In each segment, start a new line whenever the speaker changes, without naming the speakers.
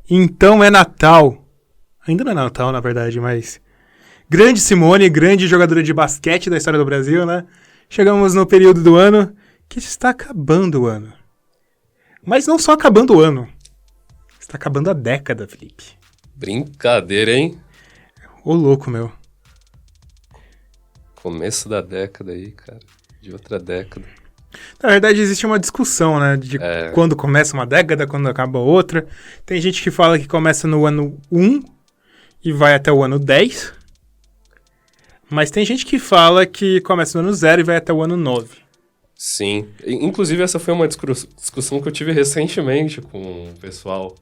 Então é Natal. Ainda não é Natal, na verdade, mas... Grande Simone, grande jogadora de basquete da história do Brasil, né? Chegamos no período do ano que está acabando o ano. Mas não só acabando o ano. Está acabando a década, Felipe.
Brincadeira, hein?
Ô louco, meu.
Começo da década aí, cara. De outra década.
Na verdade, existe uma discussão, né? De quando começa uma década, quando acaba outra. Tem gente que fala que começa no ano 1 e vai até o ano 10. Mas tem gente que fala que começa no ano 0 e vai até o ano 9.
Sim. Inclusive, essa foi uma discussão que eu tive recentemente com o pessoal.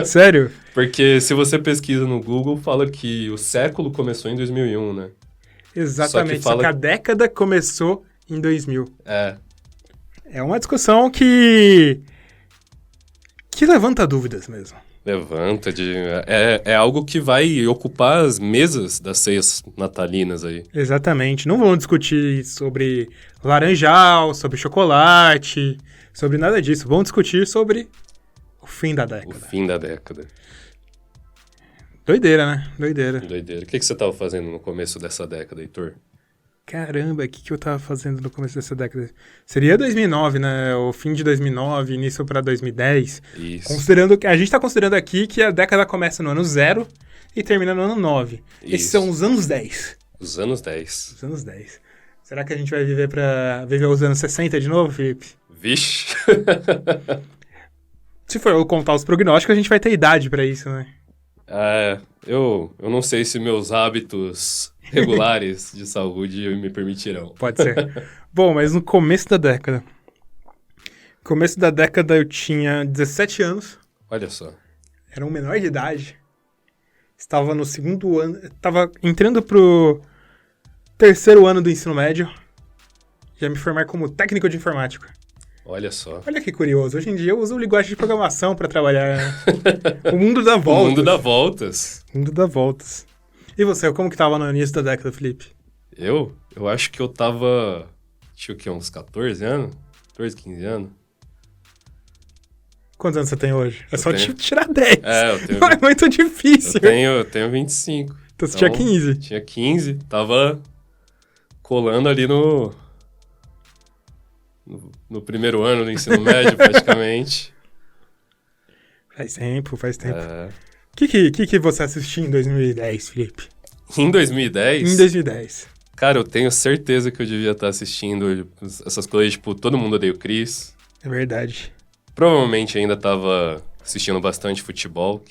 Sério?
Porque se você pesquisa no Google, fala que o século começou em 2001, né?
Exatamente. Só que a década começou em 2000. É uma discussão que levanta dúvidas mesmo.
Levanta. É algo que vai ocupar as mesas das ceias natalinas aí.
Exatamente. Não vamos discutir sobre laranjal, sobre chocolate, sobre nada disso. Vamos discutir sobre o fim da década.
O fim da década.
Doideira, né? Doideira.
O que você estava fazendo no começo dessa década, Heitor?
Caramba, o que eu tava fazendo no começo dessa década? Seria 2009, né? O fim de 2009, início pra 2010.
Isso.
Considerando que a gente tá considerando aqui que a década começa no ano 0 e termina no ano 9.
Isso.
Esses são os anos 10.
Os anos 10.
Os anos 10. Será que a gente vai viver os anos 60 de novo, Felipe?
Vixe!
Se for eu contar os prognósticos, a gente vai ter idade pra isso, né?
Eu não sei se meus hábitos regulares de saúde me permitirão.
Pode ser. Bom, mas no começo da década. No começo da década eu tinha 17 anos.
Olha só.
Era um menor de idade. Estava no segundo ano. Estava entrando pro terceiro ano do ensino médio. Já me formar como técnico de informática.
Olha só.
Olha que curioso. Hoje em dia eu uso linguagem de programação para trabalhar. O mundo dá voltas.
O mundo dá voltas.
O mundo dá voltas. E você, como que tava no início da década, Felipe?
Eu acho que eu tava... Tinha o quê? Uns 14 anos? 14, 15 anos?
Quantos anos você tem hoje? É só tirar 10.
Eu tenho...
Não é muito difícil.
Eu tenho 25.
Então você tinha 15.
Tinha 15. Tava colando ali no primeiro ano do ensino médio, praticamente.
Faz tempo. O que você assistiu em 2010, Felipe?
Em 2010?
Em 2010.
Cara, eu tenho certeza que eu devia estar assistindo essas coisas, tipo, Todo Mundo Odeia o Chris.
É verdade.
Provavelmente ainda tava assistindo bastante futebol.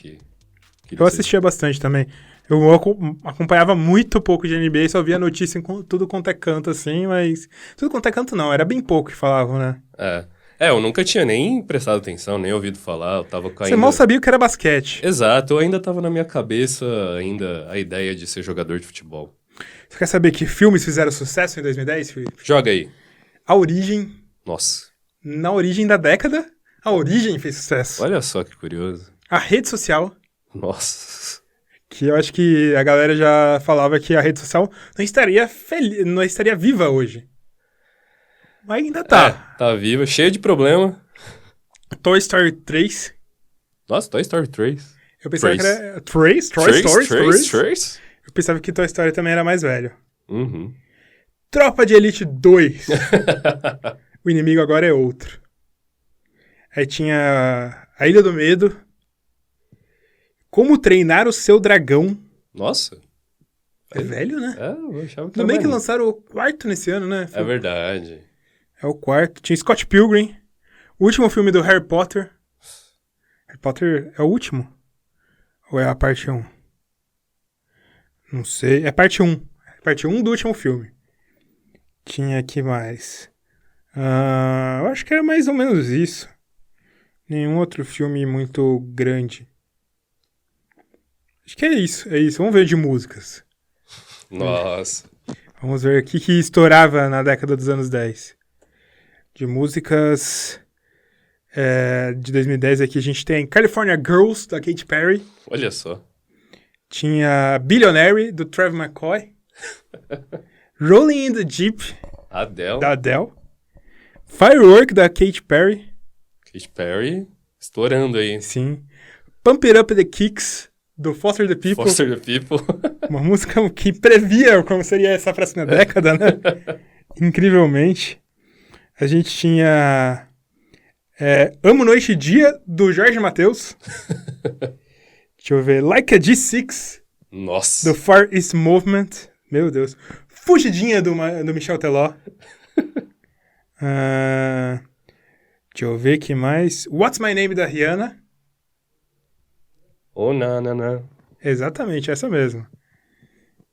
Eu assistia bastante também. Eu acompanhava muito pouco de NBA, só via notícia em tudo quanto é canto, assim, mas... Tudo quanto é canto não, era bem pouco que falavam, né?
Eu nunca tinha nem prestado atenção, nem ouvido falar, eu tava caindo...
Você mal sabia o que era basquete.
Exato, eu ainda tava na minha cabeça ainda a ideia de ser jogador de futebol.
Você quer saber que filmes fizeram sucesso em 2010, Felipe?
Joga aí.
A Origem.
Nossa.
Na origem da década, A Origem fez sucesso.
Olha só que curioso.
A Rede Social.
Nossa.
Que eu acho que a galera já falava que a rede social não estaria viva hoje. Mas ainda tá.
Tá viva, cheia de problema.
Toy Story 3.
Nossa, Toy Story 3.
Eu pensava que era... Toy Story 3? Eu pensava que Toy Story também era mais velho.
Uhum.
Tropa de Elite 2. O inimigo agora é outro. Aí tinha A Ilha do Medo. Como Treinar o Seu Dragão.
Nossa.
É velho, né?
Eu achava que
também que lançaram o quarto nesse ano, né?
É verdade.
É o quarto. Tinha Scott Pilgrim. O último filme do Harry Potter. Harry Potter é o último? Ou é a parte 1? Não sei. É parte 1. É parte 1 do último filme. Tinha aqui mais. Eu acho que era mais ou menos isso. Nenhum outro filme muito grande. Acho que é isso. Vamos ver de músicas.
Nossa.
Vamos ver o que estourava na década dos anos 10. De músicas de 2010 aqui a gente tem California Girls, da Katy Perry.
Olha só.
Tinha Billionaire, do Trevor McCoy. Rolling in the Deep, da Adele. Firework, da Katy Perry.
Katy Perry estourando aí.
Sim. Pump It Up The Kicks, do Foster the People.
Foster the People.
Uma música que previa como seria essa próxima década, né? Incrivelmente. A gente tinha Amo Noite e Dia, do Jorge Mateus. Deixa eu ver. Like a G6,
Nossa.
do Far East Movement. Meu Deus. Fugidinha, do Michel Teló. Deixa eu ver que mais. What's My Name, da Rihanna.
Oh, na.
Exatamente, essa mesmo.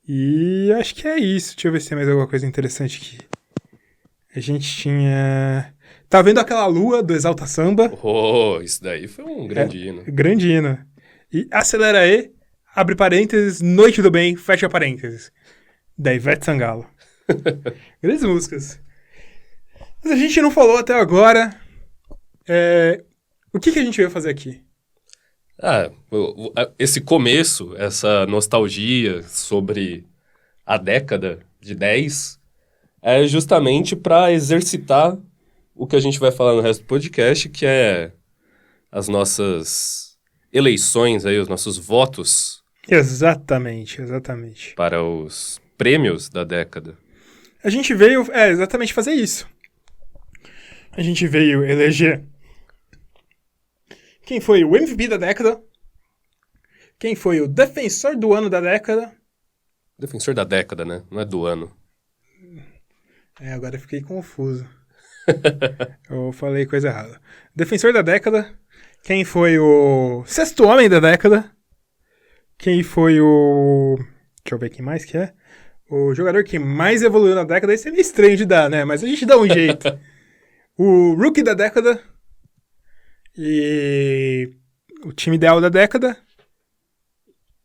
E acho que é isso. Deixa eu ver se tem mais alguma coisa interessante aqui. A gente tinha... Tá vendo aquela lua do Exalta Samba?
Oh, isso daí foi um grande hino.
Grande hino. E Acelera aí, abre parênteses, Noite do Bem, fecha parênteses. Da Ivete Sangalo. Grandes músicas. Mas a gente não falou até agora. O que a gente veio fazer aqui?
Esse começo, essa nostalgia sobre a década de 10 é justamente para exercitar o que a gente vai falar no resto do podcast, que é as nossas eleições aí, os nossos votos.
Exatamente.
Para os prêmios da década.
A gente veio, exatamente fazer isso. A gente veio eleger quem foi o MVP da década, quem foi o defensor do ano da década.
Defensor da década, né? Não é do ano.
Agora eu fiquei confuso. Eu falei coisa errada. Defensor da década, quem foi o sexto homem da década, quem foi o... Deixa eu ver quem mais que é. O jogador que mais evoluiu na década. Esse é meio estranho de dar, né? Mas a gente dá um jeito. O rookie da década. E o time ideal da década.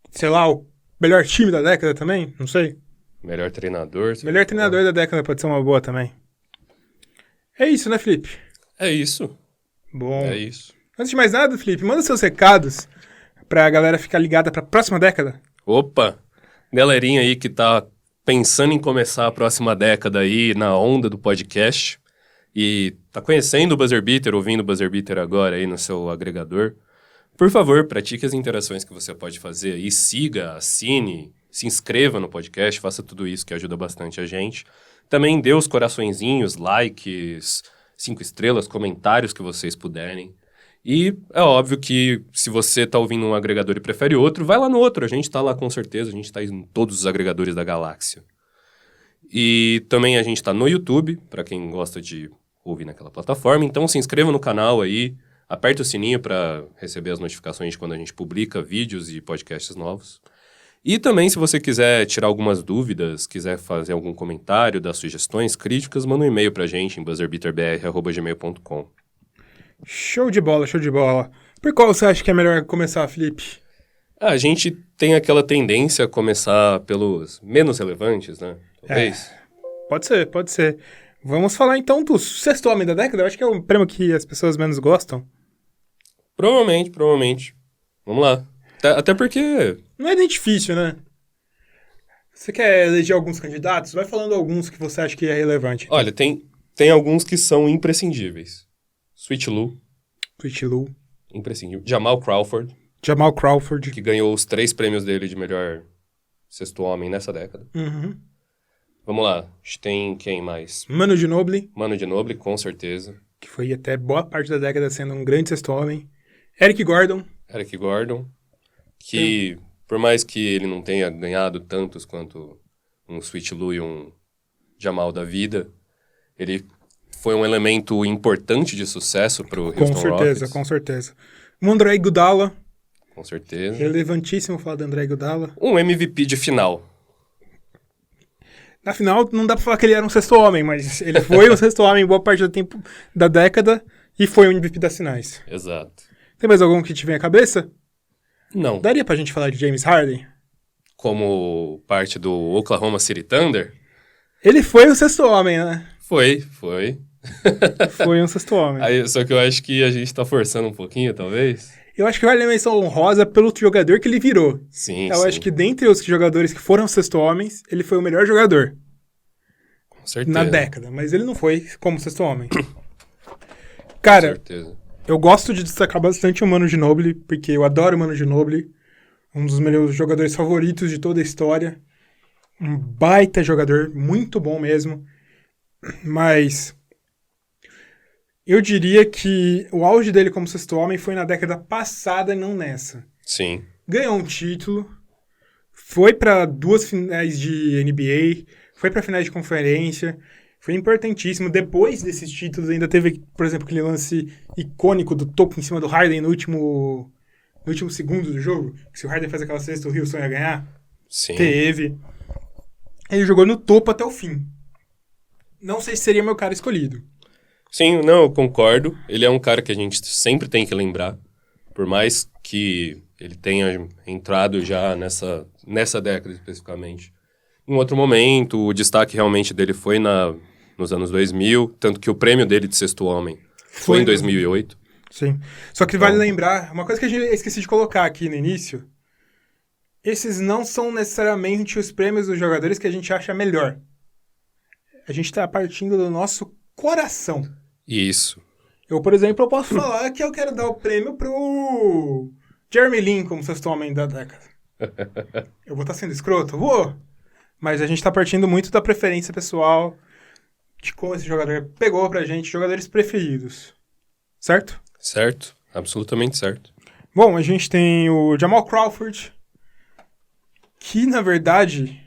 Sei lá, o melhor time da década também? Não sei.
Melhor treinador.
Melhor treinador da década pode ser uma boa também. É isso, né, Felipe?
É isso.
Bom.
É isso.
Antes de mais nada, Felipe, manda seus recados pra galera ficar ligada pra próxima década.
Opa! Galerinha aí que tá pensando em começar a próxima década aí na onda do podcast e tá conhecendo o Buzzer Beater, ouvindo o Buzzer Beater agora aí no seu agregador, por favor, pratique as interações que você pode fazer aí, siga, assine, se inscreva no podcast, faça tudo isso que ajuda bastante a gente. Também dê os coraçõezinhos, likes, 5 estrelas, comentários que vocês puderem. E é óbvio que se você tá ouvindo um agregador e prefere outro, vai lá no outro. A gente tá lá com certeza, a gente tá em todos os agregadores da galáxia. E também a gente tá no YouTube, para quem gosta de ouvir naquela plataforma. Então se inscreva no canal aí, aperta o sininho para receber as notificações de quando a gente publica vídeos e podcasts novos. E também, se você quiser tirar algumas dúvidas, quiser fazer algum comentário, dar sugestões, críticas, manda um e-mail pra gente em buzzerbeaterbr@gmail.com.
Show de bola, show de bola. Por qual você acha que é melhor começar, Felipe?
A gente tem aquela tendência a começar pelos menos relevantes, né? Talvez.
Pode ser. Vamos falar então do sexto homem da década. Eu acho que é o prêmio que as pessoas menos gostam.
Provavelmente. Vamos lá. Até porque...
Não é nem difícil, né? Você quer eleger alguns candidatos? Vai falando alguns que você acha que é relevante.
Olha, tem alguns que são imprescindíveis. Sweet Lou. Imprescindível. Jamal Crawford. Que ganhou os 3 prêmios dele de melhor sexto homem nessa década.
Uhum.
Vamos lá. A gente tem quem mais?
Manu Ginobili.
Manu Ginobili, com certeza.
Que foi até boa parte da década sendo um grande sexto homem. Eric Gordon.
Que, por mais que ele não tenha ganhado tantos quanto um Sweet Lou e um Jamal da vida, ele foi um elemento importante de sucesso pro Houston Rockets.
Com certeza. O André Iguodala.
Com certeza.
Relevantíssimo falar do André Iguodala.
Um MVP de final.
Na final, não dá pra falar que ele era um sexto homem, mas ele foi um sexto homem em boa parte do tempo da década e foi o MVP das finais.
Exato.
Tem mais algum que te vem à cabeça?
Não.
Daria pra gente falar de James Harden?
Como parte do Oklahoma City Thunder?
Ele foi um sexto homem, né?
Foi.
Foi um sexto homem.
Aí, só que eu acho que a gente tá forçando um pouquinho, talvez.
Eu acho que vale a menção honrosa pelo jogador que ele virou.
Sim,
Eu acho que dentre os jogadores que foram sexto homens, ele foi o melhor jogador.
Com certeza.
Na década, mas ele não foi como sexto homem. Cara,
com certeza.
Eu gosto de destacar bastante o Manu Ginóbili, porque eu adoro o Manu Ginóbili. Um dos meus jogadores favoritos de toda a história. Um baita jogador, muito bom mesmo. Mas eu diria que o auge dele como sexto homem foi na década passada e não nessa.
Sim.
Ganhou um título, foi para 2 finais de NBA, foi para finais de conferência, foi importantíssimo. Depois desses títulos ainda teve, por exemplo, aquele lance icônico do toco em cima do Harden no último segundo do jogo, que se o Harden faz aquela cesta, o Houston ia ganhar.
Sim.
Teve. Ele jogou no topo até o fim. Não sei se seria meu cara escolhido.
Sim, não, eu concordo. Ele é um cara que a gente sempre tem que lembrar. Por mais que ele tenha entrado já nessa década especificamente. Em outro momento, o destaque realmente dele foi nos anos 2000, tanto que o prêmio dele de sexto homem foi em 2008.
Sim. Só que vale lembrar, uma coisa que eu esqueci de colocar aqui no início, esses não são necessariamente os prêmios dos jogadores que a gente acha melhor. A gente está partindo do nosso coração.
Isso.
Eu, por exemplo, eu posso falar que eu quero dar o prêmio pro Jeremy Lin como sexto homem da década. Eu vou estar sendo escroto? Vou. Mas a gente tá partindo muito da preferência pessoal, de como esse jogador pegou pra gente, jogadores preferidos. Certo?
Certo. Absolutamente certo.
Bom, a gente tem o Jamal Crawford, que, na verdade,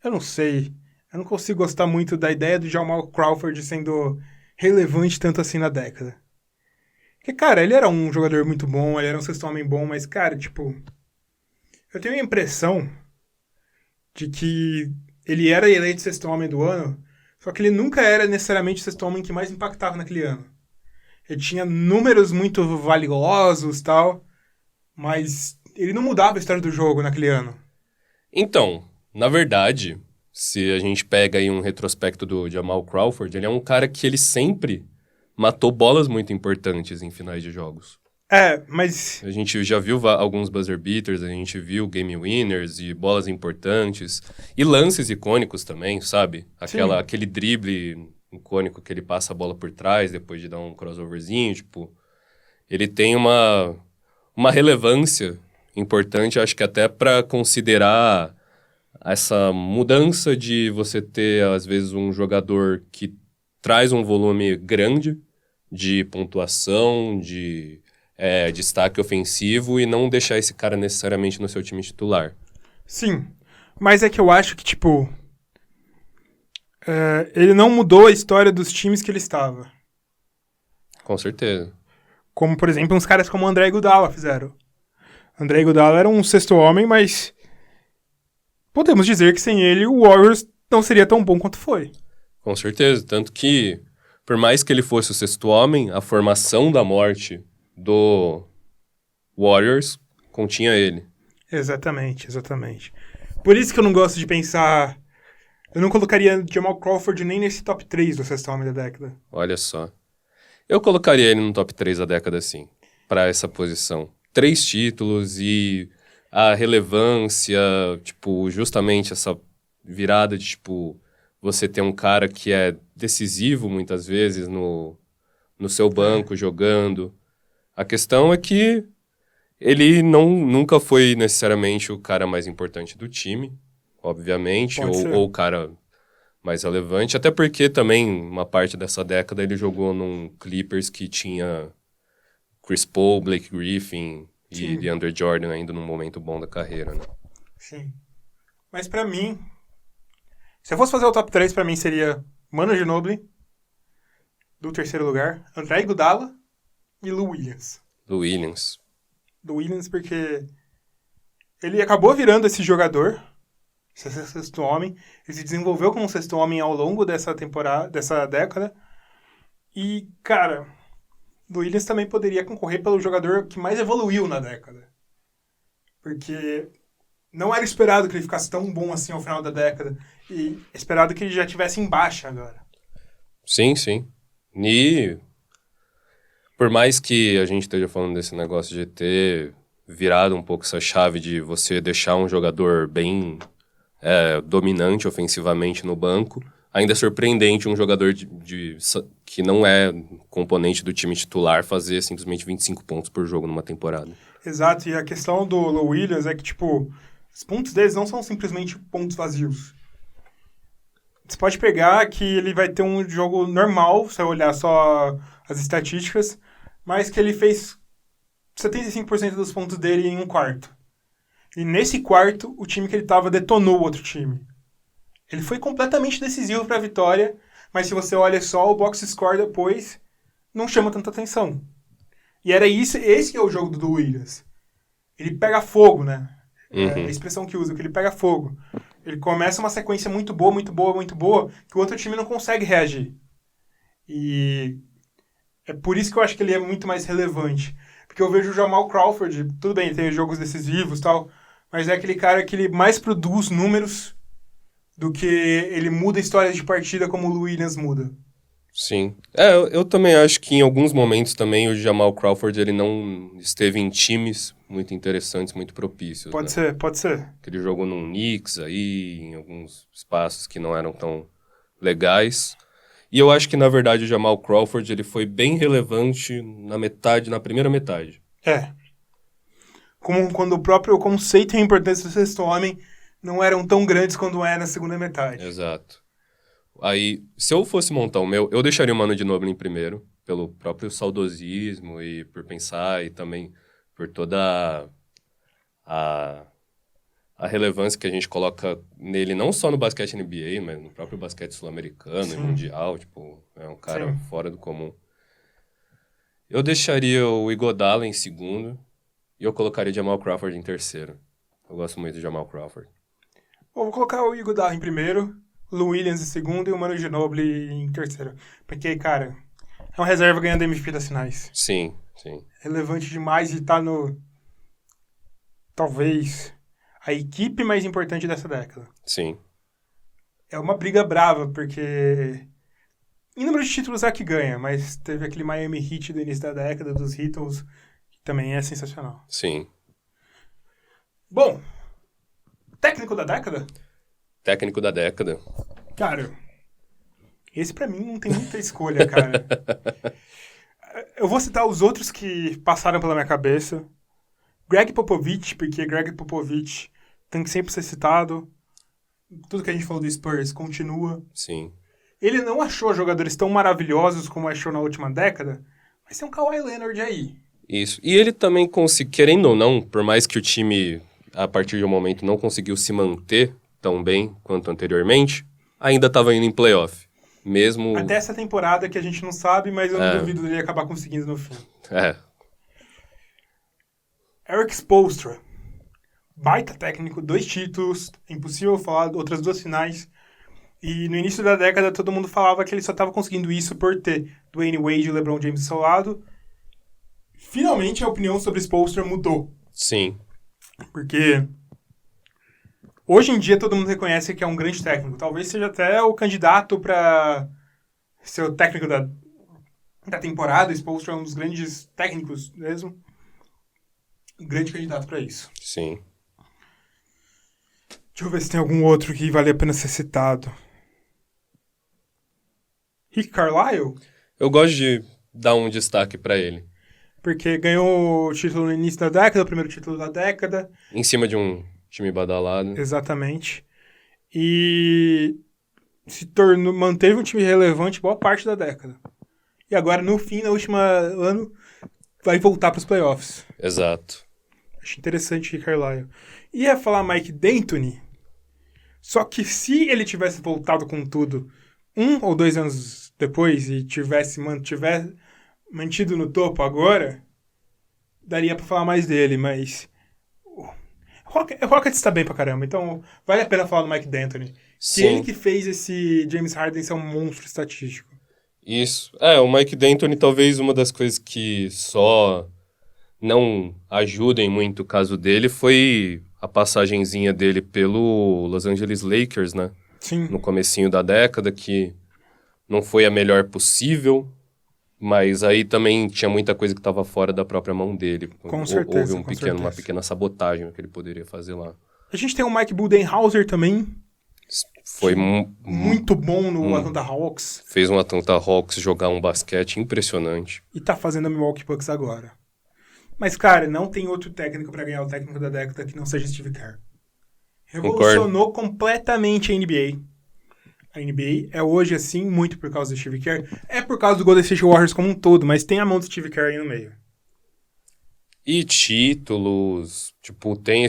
eu não sei. Eu não consigo gostar muito da ideia do Jamal Crawford sendo relevante tanto assim na década. Porque, cara, ele era um jogador muito bom, ele era um sexto homem bom, mas, cara, tipo... Eu tenho a impressão de que ele era eleito sexto homem do ano, só que ele nunca era necessariamente o sexto homem que mais impactava naquele ano. Ele tinha números muito valiosos e tal, mas ele não mudava a história do jogo naquele ano.
Então, na verdade, se a gente pega aí um retrospecto do Jamal Crawford, ele é um cara que ele sempre matou bolas muito importantes em finais de jogos.
Mas...
A gente já viu alguns buzzer beaters, a gente viu game winners e bolas importantes. E lances icônicos também, sabe? Aquele drible icônico que ele passa a bola por trás depois de dar um crossoverzinho, tipo... Ele tem uma relevância importante, acho que até para considerar essa mudança de você ter, às vezes, um jogador que traz um volume grande de pontuação, de destaque ofensivo e não deixar esse cara necessariamente no seu time titular.
Sim, mas é que eu acho que, tipo... ele não mudou a história dos times que ele estava.
Com certeza.
Como, por exemplo, uns caras como o André Iguodala fizeram. André Iguodala era um sexto homem, mas... podemos dizer que sem ele o Warriors não seria tão bom quanto foi.
Com certeza, tanto que, por mais que ele fosse o sexto homem, a formação da morte do Warriors continha ele.
Exatamente. Por isso que eu não gosto de pensar... Eu não colocaria Jamal Crawford nem nesse top 3 do sexto homem da década.
Olha só. Eu colocaria ele no top 3 da década, sim, para essa posição. 3 títulos e a relevância, tipo, justamente essa virada de, tipo, você ter um cara que é decisivo muitas vezes no seu banco jogando. A questão é que ele nunca foi necessariamente o cara mais importante do time, obviamente, ou o cara mais relevante, até porque também, uma parte dessa década, ele jogou num Clippers que tinha Chris Paul, Blake Griffin e DeAndre Jordan ainda num momento bom da carreira, né?
Sim. Mas pra mim, se eu fosse fazer o top 3, pra mim seria Manu Ginóbili, do terceiro lugar, André Iguodala e Lou Williams.
Lou Williams,
porque ele acabou virando esse jogador, esse sexto homem. Ele se desenvolveu como sexto homem ao longo dessa temporada, dessa década. E, cara, Lou Williams também poderia concorrer pelo jogador que mais evoluiu na década. Porque não era esperado que ele ficasse tão bom assim ao final da década. E é esperado que ele já estivesse em baixa agora.
Sim. E por mais que a gente esteja falando desse negócio de ter virado um pouco essa chave de você deixar um jogador bem dominante ofensivamente no banco, ainda é surpreendente um jogador que não é componente do time titular fazer simplesmente 25 pontos por jogo numa temporada.
Exato, e a questão do Lou Williams é que, tipo, os pontos deles não são simplesmente pontos vazios. Você pode pegar que ele vai ter um jogo normal, se você olhar só as estatísticas, mas que ele fez 75% dos pontos dele em um quarto. E nesse quarto, o time que ele tava detonou o outro time. Ele foi completamente decisivo para a vitória, mas se você olha só o box score depois, não chama tanta atenção. E era isso, esse é o jogo do Williams. Ele pega fogo, né? É a expressão que usa, que ele pega fogo. Ele começa uma sequência muito boa, muito boa, muito boa, que o outro time não consegue reagir. E é por isso que eu acho que ele é muito mais relevante. Porque eu vejo o Jamal Crawford, tudo bem, tem jogos decisivos e tal, mas é aquele cara que ele mais produz números do que ele muda histórias de partida como o Lou Williams muda.
Sim. Eu também acho que em alguns momentos também o Jamal Crawford ele não esteve em times muito interessantes, muito propícios.
Pode ser, pode ser.
Que ele jogou num Knicks aí, em alguns espaços que não eram tão legais. E eu acho que, na verdade, o Jamal Crawford ele foi bem relevante na primeira metade.
Como quando o próprio conceito e a importância do sexto homem não eram tão grandes quando é na segunda metade.
Exato. Aí, se eu fosse montar o meu, eu deixaria o Manu Ginobili em primeiro, pelo próprio saudosismo e por pensar e também por toda a relevância que a gente coloca nele, não só no basquete NBA, mas no próprio basquete sul-americano e mundial, tipo, é um cara fora do comum. Eu deixaria o Iguodala em segundo e eu colocaria o Jamal Crawford em terceiro. Eu gosto muito do Jamal Crawford.
Eu vou colocar o Iguodala em primeiro, o Lou Williams em segundo e o Manu Ginobili em terceiro. Porque, cara, é uma reserva ganhando MVP das finais.
Sim.
Relevante demais e tá no... talvez a equipe mais importante dessa década.
Sim.
É uma briga brava, porque em número de títulos é que ganha, mas teve aquele Miami Heat do início da década, dos Heatles, que também é sensacional.
Sim.
Bom, técnico da década?
Técnico da década.
Cara, esse pra mim não tem muita escolha, cara. Eu vou citar os outros que passaram pela minha cabeça. Greg Popovich, porque Greg Popovich tem que sempre ser citado. Tudo que a gente falou do Spurs continua.
Sim.
Ele não achou jogadores tão maravilhosos como achou na última década, mas tem um Kawhi Leonard aí.
Isso. E ele também querendo ou não, por mais que o time, a partir de um momento, não conseguiu se manter tão bem quanto anteriormente, ainda estava indo em playoff. Mesmo...
Até essa temporada que a gente não sabe, mas eu não duvido dele acabar conseguindo no fim. Eric Spoelstra. Baita técnico, 2 títulos, é impossível falar outras 2 finais. E no início da década todo mundo falava que ele só estava conseguindo isso por ter Dwayne Wade e LeBron James ao seu lado. Finalmente a opinião sobre Spoelstra mudou.
Sim.
Porque hoje em dia todo mundo reconhece que é um grande técnico. Talvez seja até o candidato para ser o técnico da temporada. Spoelstra é um dos grandes técnicos mesmo. Um grande candidato para isso.
Sim.
Deixa eu ver se tem algum outro que vale a pena ser citado. Rick Carlisle?
Eu gosto de dar um destaque para ele.
Porque ganhou o título no início da década, o primeiro título da década.
Em cima de um time badalado.
Exatamente. E manteve um time relevante boa parte da década. E agora, no fim, no último ano, vai voltar para os playoffs.
Exato.
Acho interessante Rick Carlisle. Ia falar Mike D'Antoni, só que se ele tivesse voltado com tudo 1 ou 2 anos depois e tivesse mantido no topo agora, daria pra falar mais dele, mas o Rockets tá bem pra caramba, então vale a pena falar do Mike D'Antoni.
Sim.
Que ele que fez esse James Harden ser um monstro estatístico.
Isso. O Mike D'Antoni talvez uma das coisas que só não ajudem muito o caso dele foi a passagenzinha dele pelo Los Angeles Lakers, né?
Sim.
No comecinho da década, que não foi a melhor possível, mas aí também tinha muita coisa que estava fora da própria mão dele.
Com certeza,
Houve uma pequena sabotagem que ele poderia fazer lá.
A gente tem o Mike Budenholzer também,
Foi
Muito bom no Atlanta Hawks.
Fez um Atlanta Hawks jogar um basquete impressionante.
E tá fazendo a Milwaukee Bucks agora. Mas, cara, não tem outro técnico pra ganhar o técnico da década que não seja Steve Kerr. Revolucionou completamente a NBA. A NBA é hoje, assim, muito por causa do Steve Kerr. É por causa do Golden State Warriors como um todo, mas tem a mão do Steve Kerr aí no meio.
E títulos, tipo, tem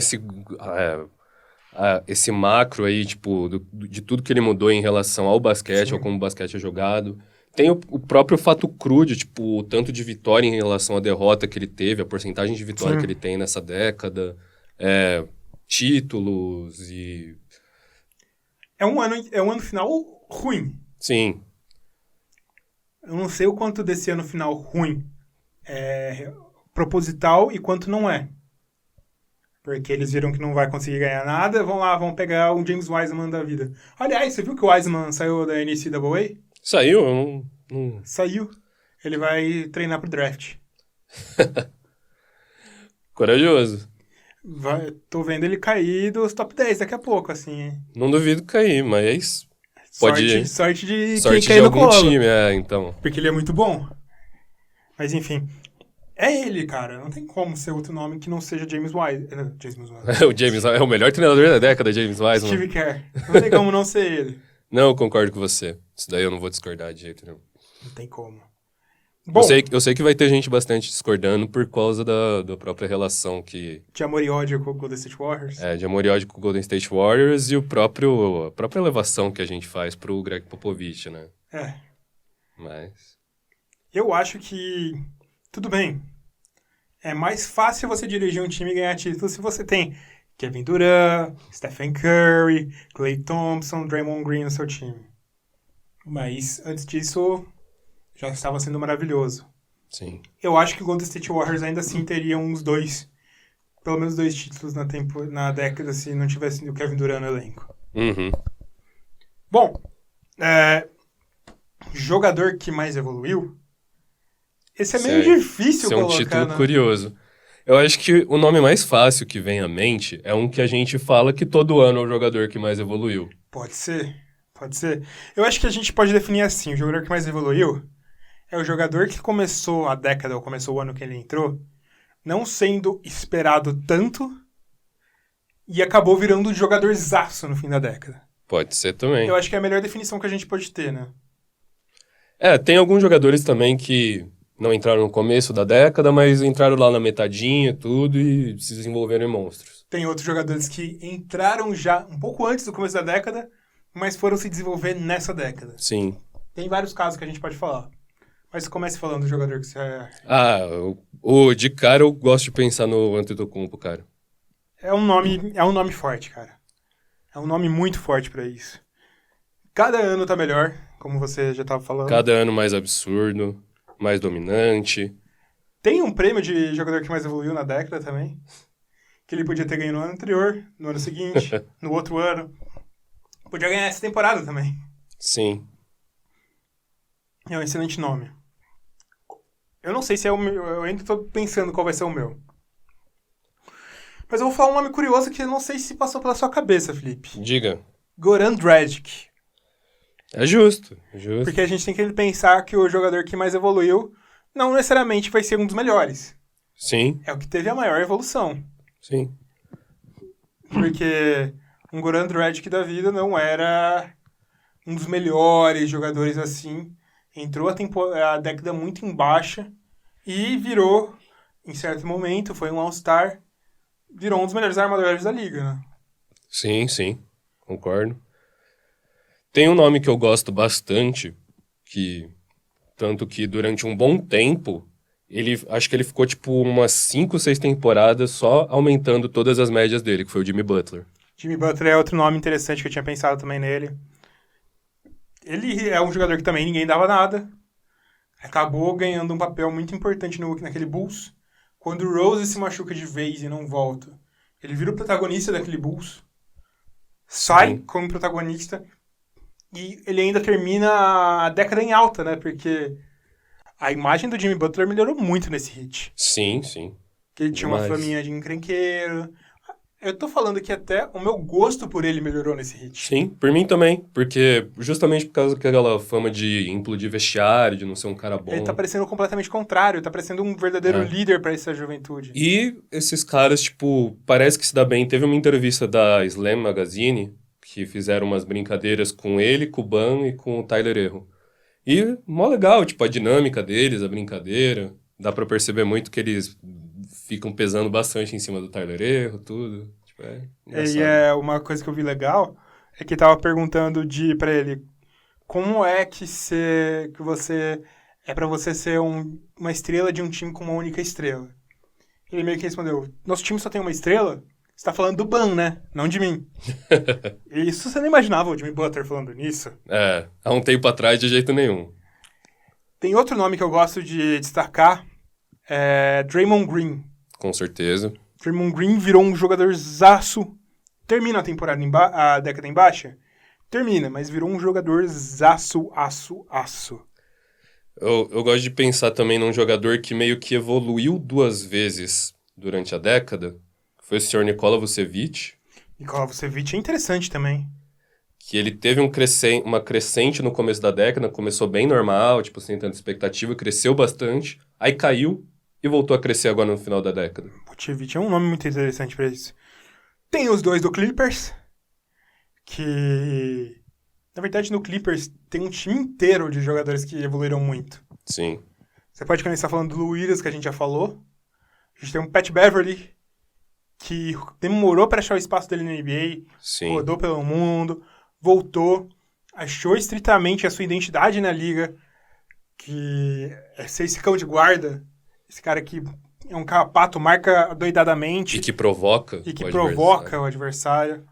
esse macro aí, tipo, de tudo que ele mudou em relação ao basquete, ou como o basquete é jogado. Tem o próprio fato cru de, tipo, o tanto de vitória em relação à derrota que ele teve, a porcentagem de vitória que ele tem nessa década, títulos e...
É um ano final ruim.
Sim.
Eu não sei o quanto desse ano final ruim é proposital e quanto não é. Porque eles viram que não vai conseguir ganhar nada, vão pegar o James Wiseman da vida. Aliás, você viu que o Wiseman saiu da NCAA?
Saiu? Eu não...
Saiu. Ele vai treinar pro draft.
Corajoso.
Tô vendo ele cair dos top 10 daqui a pouco, assim.
Não duvido cair, mas... Pode...
Sorte de
sorte
quem cair
de
no
algum
colo.
time, então.
Porque ele é muito bom. Mas, enfim... É ele, cara. Não tem como ser outro nome que não seja James Wiseman.
O James é o melhor treinador da década, James Wiseman.
Steve Kerr. Não tem como não ser ele.
Não, eu concordo com você. Isso daí eu não vou discordar de jeito nenhum.
Não tem como. Bom,
Eu sei que vai ter gente bastante discordando por causa da própria relação que...
De amor e ódio com o Golden State Warriors.
De amor e ódio com o Golden State Warriors e a própria elevação que a gente faz pro Greg Popovich, né? Mas...
Eu acho que... Tudo bem. É mais fácil você dirigir um time e ganhar título se você tem Kevin Durant, Stephen Curry, Klay Thompson, Draymond Green no seu time. Mas antes disso, já estava sendo maravilhoso.
Sim.
Eu acho que o Golden State Warriors ainda assim teria pelo menos 2 títulos na década se não tivesse o Kevin Durant no elenco.
Uhum.
Bom, jogador que mais evoluiu... Esse é meio difícil colocar,
é um título
né?
curioso. Eu acho que o nome mais fácil que vem à mente é um que a gente fala que todo ano é o jogador que mais evoluiu.
Pode ser. Eu acho que a gente pode definir assim, o jogador que mais evoluiu é o jogador que começou a década, ou começou o ano que ele entrou, não sendo esperado tanto e acabou virando um jogadorzaço no fim da década.
Pode ser também.
Eu acho que é a melhor definição que a gente pode ter, né?
Tem alguns jogadores também que não entraram no começo da década, mas entraram lá na metadinha tudo e se desenvolveram em monstros.
Tem outros jogadores que entraram já um pouco antes do começo da década, mas foram se desenvolver nessa década.
Sim.
Tem vários casos que a gente pode falar. Mas comece falando do jogador que você é...
De cara eu gosto de pensar no Antetokounmpo, cara.
É um nome forte, cara. É um nome muito forte pra isso. Cada ano tá melhor, como você já tava falando.
Cada ano mais absurdo, mais dominante.
Tem um prêmio de jogador que mais evoluiu na década também. Que ele podia ter ganho no ano anterior, no ano seguinte, no outro ano. Podia ganhar essa temporada também.
Sim.
É um excelente nome. Eu não sei se é o meu, eu ainda tô pensando qual vai ser o meu. Mas eu vou falar um nome curioso que eu não sei se passou pela sua cabeça, Felipe.
Diga.
Goran Dragic.
É justo.
Porque a gente tem que pensar que o jogador que mais evoluiu não necessariamente vai ser um dos melhores.
Sim.
É o que teve a maior evolução.
Sim.
Porque um Goran Dragic da vida não era um dos melhores jogadores assim. Entrou a década muito em baixa e virou, em certo momento, foi um All-Star, virou um dos melhores armadores da liga, né?
Sim. Concordo. Tem um nome que eu gosto bastante, tanto que durante um bom tempo, acho que ele ficou tipo umas 5, 6 temporadas só aumentando todas as médias dele, que foi o Jimmy Butler.
Jimmy Butler é outro nome interessante que eu tinha pensado também nele. Ele é um jogador que também ninguém dava nada. Acabou ganhando um papel muito importante naquele Bulls. Quando o Rose se machuca de vez e não volta, ele vira o protagonista daquele Bulls. Sai como protagonista. E ele ainda termina a década em alta, né? Porque a imagem do Jimmy Butler melhorou muito nesse hit.
Sim.
Que ele tinha uma faminha de encrenqueiro. Eu tô falando que até o meu gosto por ele melhorou nesse hit.
Sim, por mim também. Porque justamente por causa daquela fama de implodir vestiário, de não ser um cara bom.
Ele tá parecendo completamente contrário, tá parecendo um verdadeiro líder pra essa juventude.
E esses caras, tipo, parece que se dá bem. Teve uma entrevista da Slam Magazine que fizeram umas brincadeiras com ele, com o Ban e com o Tyler Erro. E mó legal, tipo, a dinâmica deles, a brincadeira. Dá pra perceber muito que eles ficam pesando bastante em cima do Tyler Erro, tudo. Tipo,
E é uma coisa que eu vi legal, é que tava perguntando pra ele, como é que você... É pra você ser uma estrela de um time com uma única estrela. Ele meio que respondeu, nosso time só tem uma estrela? Você tá falando do Ban, né? Não de mim. Isso você não imaginava o Jimmy Butler falando nisso?
Há um tempo atrás, de jeito nenhum.
Tem outro nome que eu gosto de destacar, é Draymond Green.
Com certeza.
Draymond Green virou um jogadorzaço. Termina a temporada, a década em baixa? Termina, mas virou um jogadorzaço, aço.
Eu gosto de pensar também num jogador que meio que evoluiu 2 vezes durante a década. Foi o senhor Nikola Vucevic.
Nikola Vucevic é interessante também.
Que ele teve uma crescente no começo da década, começou bem normal, tipo, sem tanta expectativa, cresceu bastante, aí caiu e voltou a crescer agora no final da década.
Vucevic é um nome muito interessante pra isso. Tem os dois do Clippers, que... Na verdade, no Clippers tem um time inteiro de jogadores que evoluíram muito.
Sim.
Você pode começar falando do Luiz, que a gente já falou. A gente tem um Pat Beverly, que demorou para achar o espaço dele na NBA.
Sim.
Rodou pelo mundo, voltou, achou estritamente a sua identidade na liga, que é ser esse cão de guarda, esse cara que é um carrapato, marca doidadamente.
E que provoca
o adversário.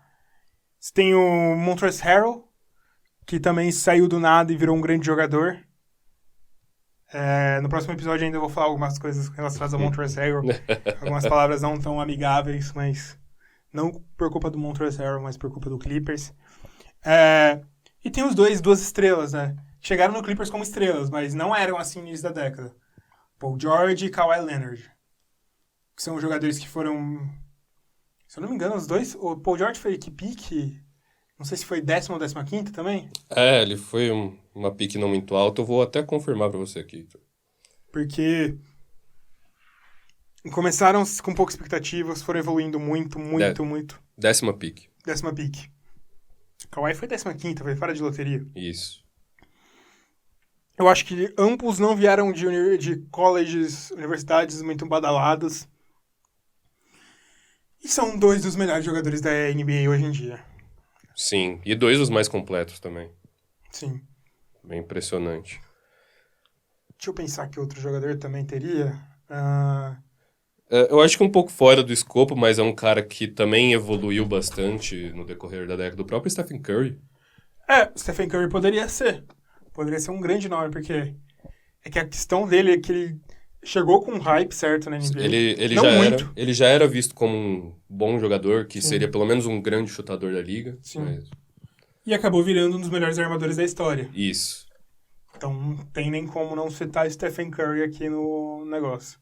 Você tem o Montrezl Harrell, que também saiu do nada e virou um grande jogador. No próximo episódio ainda eu vou falar algumas coisas relacionadas ao Montrezl Harrell. Algumas palavras não tão amigáveis, mas não por culpa do Montrezl Harrell, mas por culpa do Clippers. E tem os duas estrelas, né? Chegaram no Clippers como estrelas, mas não eram assim no início da década. Paul George e Kawhi Leonard. Que são jogadores que foram... Se eu não me engano, os dois... O Paul George foi que pique... Não sei se foi 10ª ou 15ª também.
Ele foi uma pique não muito alta. Eu vou até confirmar pra você aqui.
Porque começaram com poucas expectativas, foram evoluindo muito.
10ª pique.
10ª pique. Kawhi foi 15ª, foi fora de loteria.
Isso.
Eu acho que ambos não vieram de colleges, universidades muito badaladas. E são 2 dos melhores jogadores da NBA hoje em dia.
Sim, e 2 dos mais completos também.
Sim.
Bem impressionante.
Deixa eu pensar que outro jogador também teria.
Eu acho que um pouco fora do escopo, mas é um cara que também evoluiu bastante no decorrer da década. O próprio Stephen Curry.
Stephen Curry poderia ser. Poderia ser um grande nome, porque é que a questão dele é que ele chegou com um hype certo na NBA.
Ele já era visto como um bom jogador, que seria pelo menos um grande chutador da liga.
Sim.
Mas...
E acabou virando um dos melhores armadores da história.
Isso.
Então não tem nem como não citar Stephen Curry aqui no negócio.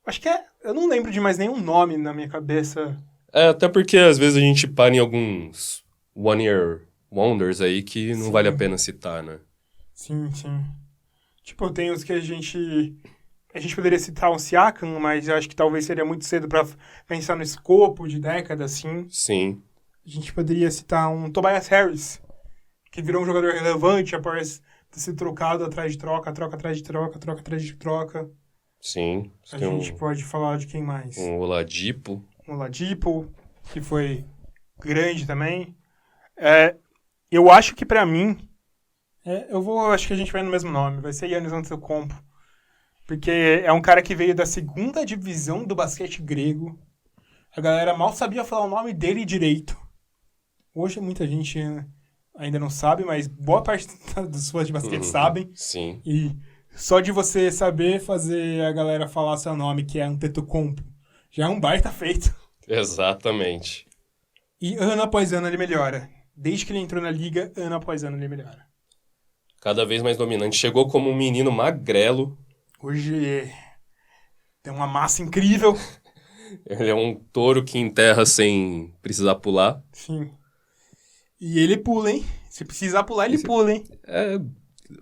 Acho que eu não lembro de mais nenhum nome na minha cabeça.
Até porque às vezes a gente para em alguns one-year wonders aí que não vale a pena citar, né?
Sim. Tipo, tem os que a gente poderia citar o Siakam, mas eu acho que talvez seria muito cedo pra pensar no escopo de década, assim.
Sim.
A gente poderia citar um Tobias Harris, que virou um jogador relevante após ter sido trocado atrás de troca atrás de troca.
Sim.
A gente pode falar de quem mais?
Um Oladipo.
Que foi grande também. Eu acho que pra mim... acho que a gente vai no mesmo nome. Vai ser Giannis Antetokounmpo. Porque é um cara que veio da 2ª divisão do basquete grego. A galera mal sabia falar o nome dele direito. Hoje muita gente ainda não sabe, mas boa parte dos fãs de basquete sabem.
Sim.
E só de você saber fazer a galera falar seu nome, que é Antetokounmpo, já é um baita feito.
Exatamente.
E ano após ano ele melhora. Desde que ele entrou na liga, ano após ano ele melhora.
Cada vez mais dominante. Chegou como um menino magrelo.
Hoje tem uma massa incrível.
Ele é um touro que enterra sem precisar pular.
Sim. E ele pula, hein? Se precisar pular, ele pula, hein?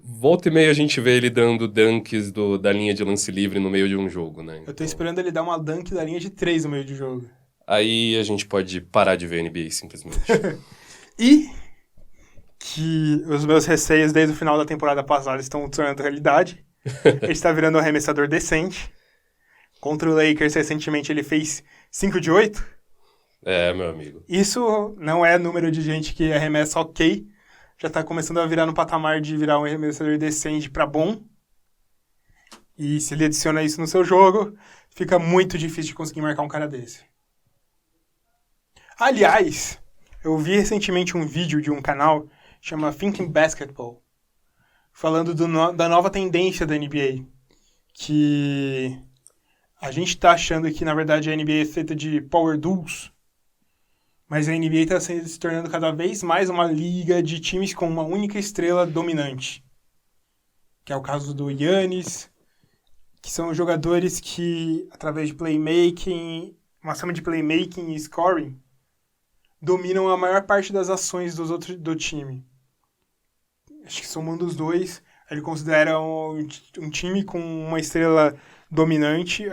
Volta e meia a gente vê ele dando dunks da linha de lance livre no meio de um jogo, né?
Eu tô
Então,
esperando ele dar uma dunk da linha de 3 no meio do jogo.
aí a gente pode parar de ver NBA, simplesmente.
E que os meus receios desde o final da temporada passada estão tornando realidade. Ele está virando um arremessador decente. Contra o Lakers, recentemente, ele fez 5 de 8.
Meu amigo.
Isso não é número de gente que arremessa ok. Já tá começando a virar no patamar de virar um arremessador decente pra bom. E se ele adiciona isso no seu jogo, fica muito difícil de conseguir marcar um cara desse. Aliás, eu vi recentemente um vídeo de um canal chama Thinking Basketball, falando da nova tendência da NBA, que a gente tá achando que, na verdade, a NBA é feita de power duels, mas a NBA está se tornando cada vez mais uma liga de times com uma única estrela dominante, que é o caso do Giannis, que são jogadores que, através de playmaking, uma soma de playmaking e scoring, dominam a maior parte das ações do time. Acho que somando os dois, ele considera um time com uma estrela dominante,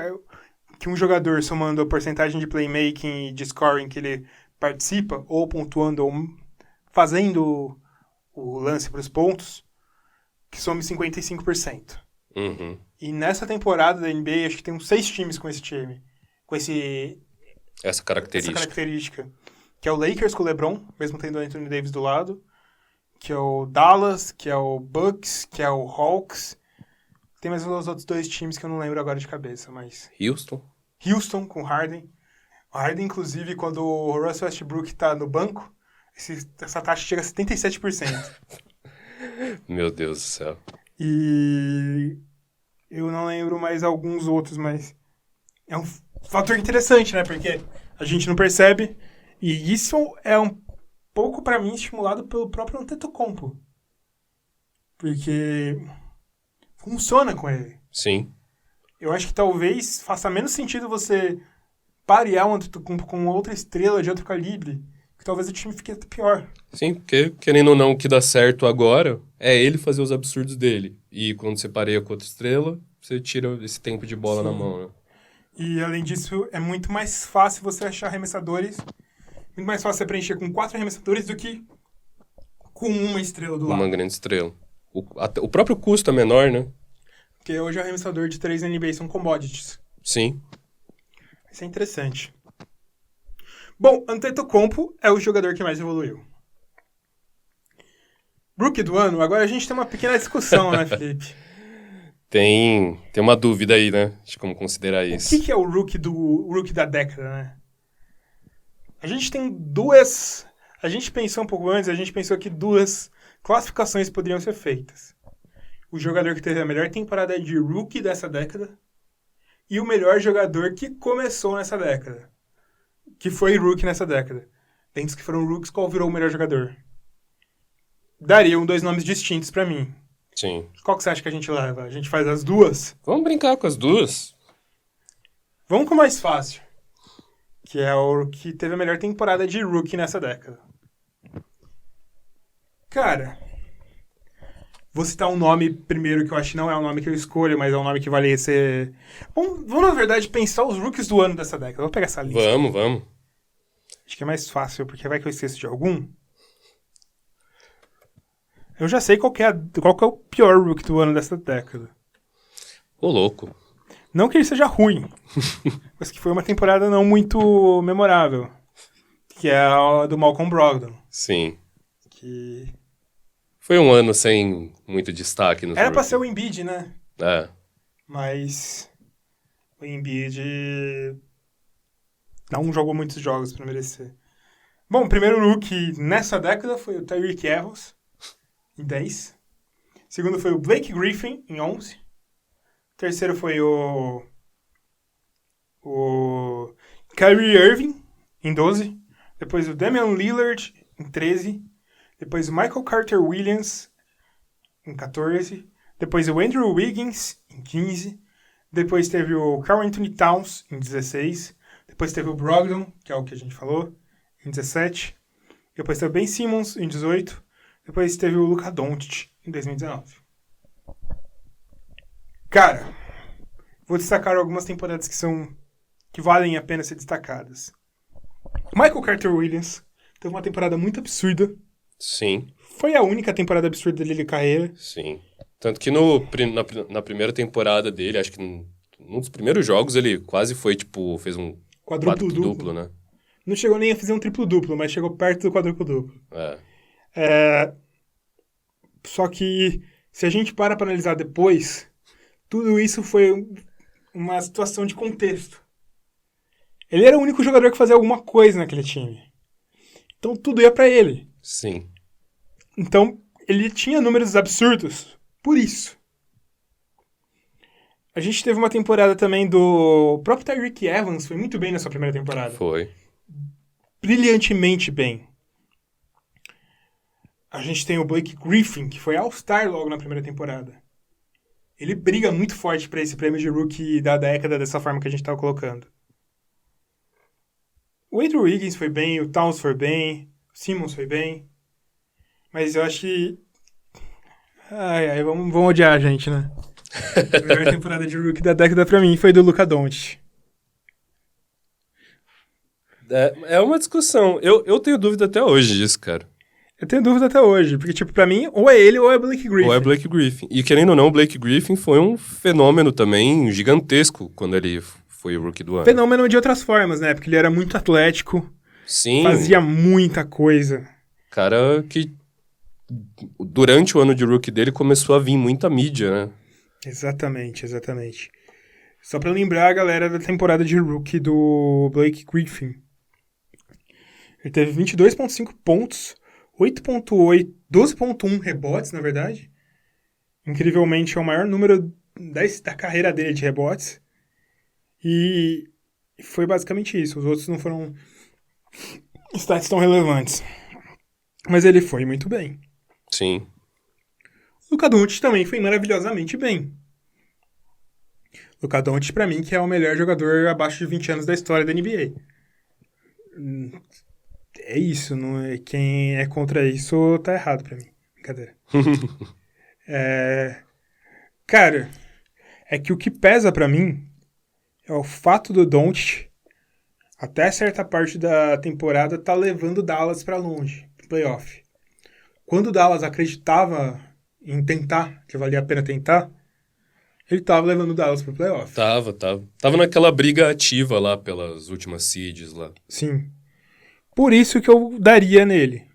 que um jogador somando a porcentagem de playmaking e de scoring que ele participa, ou pontuando, ou fazendo o lance para os pontos, que some 55%.
Uhum.
E nessa temporada da NBA, acho que tem uns 6 times com esse time, com
Essa característica.
Que é o Lakers com o LeBron, mesmo tendo o Anthony Davis do lado, que é o Dallas, que é o Bucks, que é o Hawks. Tem mais os outros 2 times que eu não lembro agora de cabeça, mas... Houston com Harden. O Harden, inclusive, quando o Russell Westbrook tá no banco, essa taxa chega a 77%.
Meu Deus do céu.
E eu não lembro mais alguns outros, mas é um fator interessante, né? Porque a gente não percebe. E isso é um pouco, pra mim, estimulado pelo próprio Antetokounmpo. Porque funciona com ele.
Sim.
Eu acho que talvez faça menos sentido você parear um Antetokounmpo com outra estrela de outro calibre, que talvez o time fique até pior.
Sim, porque, querendo ou não, o que dá certo agora é ele fazer os absurdos dele. E quando você pareia com outra estrela, você tira esse tempo de bola na mão, né?
E, além disso, é muito mais fácil você achar arremessadores, muito mais fácil você preencher com 4 arremessadores do que com uma estrela do lado.
Uma grande estrela. O próprio custo é menor, né?
Porque hoje o arremessador de 3 na NBA são commodities.
Sim.
Isso é interessante. Bom, Antetokounmpo é o jogador que mais evoluiu. Rookie do ano, agora a gente tem uma pequena discussão, né, Felipe?
Tem uma dúvida aí, né? De como considerar isso.
O que é o rookie da década, né? A gente tem duas... A gente pensou um pouco antes, a gente pensou que 2 classificações poderiam ser feitas. O jogador que teve a melhor temporada de rookie dessa década e o melhor jogador que começou nessa década. Que foi rookie nessa década. Dentre os que foram rookies, qual virou o melhor jogador? Dariam 2 nomes distintos pra mim.
Sim.
Qual que você acha que a gente leva? A gente faz as duas?
Vamos brincar com as duas.
Vamos com o mais fácil. Que é o que teve a melhor temporada de rookie nessa década. Cara, vou citar um nome primeiro que eu acho que não é um nome que eu escolho, mas é um nome que vale ser... Vamos na verdade, pensar os rookies do ano dessa década. Vou pegar essa lista.
Vamos.
Acho que é mais fácil, porque vai que eu esqueço de algum. Eu já sei qual que é o pior rookie do ano dessa década.
Ô, louco.
Não que ele seja ruim, mas que foi uma temporada não muito memorável. Que é a do Malcolm Brogdon.
Sim.
Que...
Foi um ano sem muito destaque nos
Era pra
rookies.
ser o Embiid, né?
É.
Mas o Embiid não jogou muitos jogos pra merecer. Bom, o primeiro rookie nessa década foi o Tyreke Evans, em 10. Segundo foi o Blake Griffin, em 11. Terceiro foi o Kyrie Irving, em 12. Depois o Damian Lillard, em 13. Depois o Michael Carter Williams, em 14. Depois o Andrew Wiggins, em 15. Depois teve o Karl Anthony Towns, em 16. Depois teve o Brogdon, que é o que a gente falou, em 17. Depois teve o Ben Simmons, em 18. Depois teve o Luka Doncic, em 2019. Cara, vou destacar algumas temporadas que valem a pena ser destacadas. Michael Carter Williams teve uma temporada muito absurda.
Sim.
Foi a única temporada absurda dele de carreira.
Sim. Tanto que na primeira temporada dele, acho que num dos primeiros jogos, ele quase foi, fez um quadruplo, né?
Não chegou nem a fazer um triplo-duplo, mas chegou perto do quadruplo-duplo. Só que, se a gente para analisar depois, tudo isso foi uma situação de contexto. Ele era o único jogador que fazia alguma coisa naquele time. Então, tudo ia pra ele.
Sim.
Então, ele tinha números absurdos por isso. A gente teve uma temporada também do próprio Tyreke Evans, foi muito bem nessa primeira temporada.
Foi.
Brilhantemente bem. A gente tem o Blake Griffin, que foi All-Star logo na primeira temporada. Ele briga muito forte pra esse prêmio de rookie da década dessa forma que a gente tava colocando. O Andrew Wiggins foi bem, o Towns foi bem, o Simmons foi bem. Mas eu acho que... vamos odiar a gente, né? A melhor temporada de rookie da década pra mim foi do Luka Doncic.
É uma discussão. Eu tenho dúvida até hoje disso, cara.
Eu tenho dúvida até hoje, porque, pra mim, ou é ele ou é Blake Griffin.
Ou é Blake Griffin. E, querendo ou não, o Blake Griffin foi um fenômeno também gigantesco quando ele foi o rookie do ano.
Fenômeno de outras formas, né? Porque ele era muito atlético.
Sim.
Fazia muita coisa.
Cara que, durante o ano de rookie dele, começou a vir muita mídia, né?
Exatamente. Só pra lembrar a galera da temporada de rookie do Blake Griffin. Ele teve 22,5 pontos, 8,8, 12,1 rebotes, na verdade. Incrivelmente, é o maior número da carreira dele de rebotes. E foi basicamente isso. Os outros não foram stats tão relevantes. Mas ele foi muito bem.
Sim.
Luka Doncic também foi maravilhosamente bem. Luka Doncic, pra mim, que é o melhor jogador abaixo de 20 anos da história da NBA. É isso, não é? Quem é contra isso tá errado pra mim. Brincadeira. Cara, é que o que pesa pra mim é o fato do Doncic, até certa parte da temporada, tá levando o Dallas pra longe, pro playoff. Quando o Dallas acreditava em tentar, que valia a pena tentar, ele tava levando o Dallas pro playoff.
Tava. Tava naquela briga ativa lá pelas últimas seeds lá.
Sim. Por isso que eu daria nele.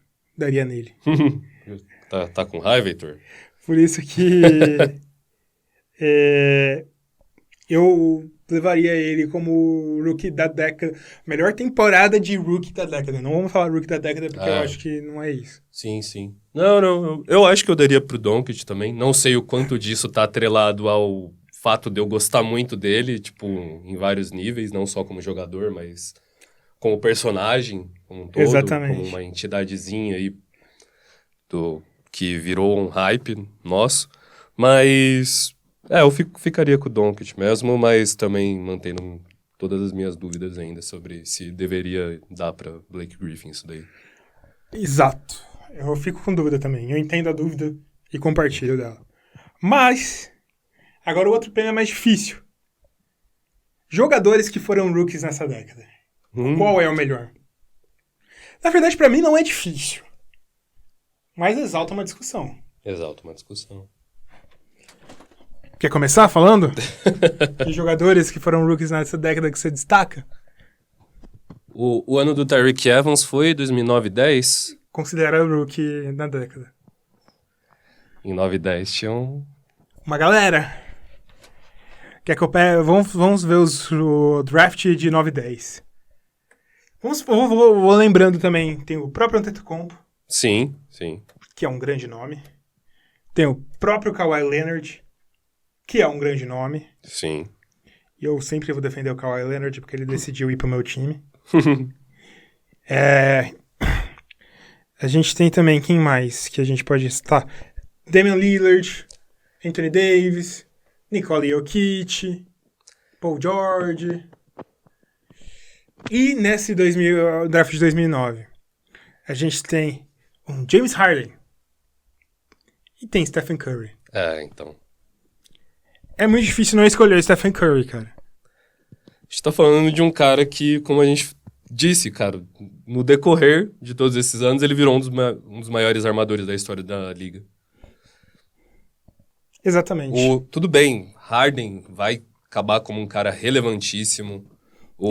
Tá com raiva, Heitor?
Por isso que eu levaria ele como rookie da década. Melhor temporada de rookie da década. Não vamos falar rookie da década porque eu acho que não é isso.
Sim. Não. Eu acho que eu daria pro Doncic também. Não sei o quanto disso tá atrelado ao fato de eu gostar muito dele, em vários níveis, não só como jogador, mas como personagem, como um todo.
Exatamente.
Como uma entidadezinha aí que virou um hype nosso. Mas, eu ficaria com o Doncic mesmo, mas também mantendo todas as minhas dúvidas ainda sobre se deveria dar pra Blake Griffin isso daí.
Exato. Eu fico com dúvida também. Eu entendo a dúvida e compartilho dela. Mas, agora o outro prêmio é mais difícil. Jogadores que foram rookies nessa década. Qual é o melhor? Na verdade, pra mim não é difícil. Mas exalta uma discussão. Quer começar falando? De jogadores que foram rookies nessa década que você destaca?
O ano do Tyreke Evans foi 2009-10?
Considera o rookie na década.
Em 9-10 tinha
uma galera. Quer que eu pegue? Vamos ver o draft de 9-10. Vou lembrando também, tem o próprio Antetokounmpo.
Sim.
Que é um grande nome. Tem o próprio Kawhi Leonard, que é um grande nome.
Sim.
E eu sempre vou defender o Kawhi Leonard porque ele decidiu ir pro meu time. A gente tem também, quem mais que a gente pode citar? Damian Lillard, Anthony Davis, Nikola Jokic, Paul George. E nesse draft de 2009, a gente tem um James Harden e tem Stephen Curry.
Então.
É muito difícil não escolher Stephen Curry, cara.
A gente tá falando de um cara que, como a gente disse, cara, no decorrer de todos esses anos, ele virou um dos maiores armadores da história da liga.
Exatamente.
Tudo bem, Harden vai acabar como um cara relevantíssimo.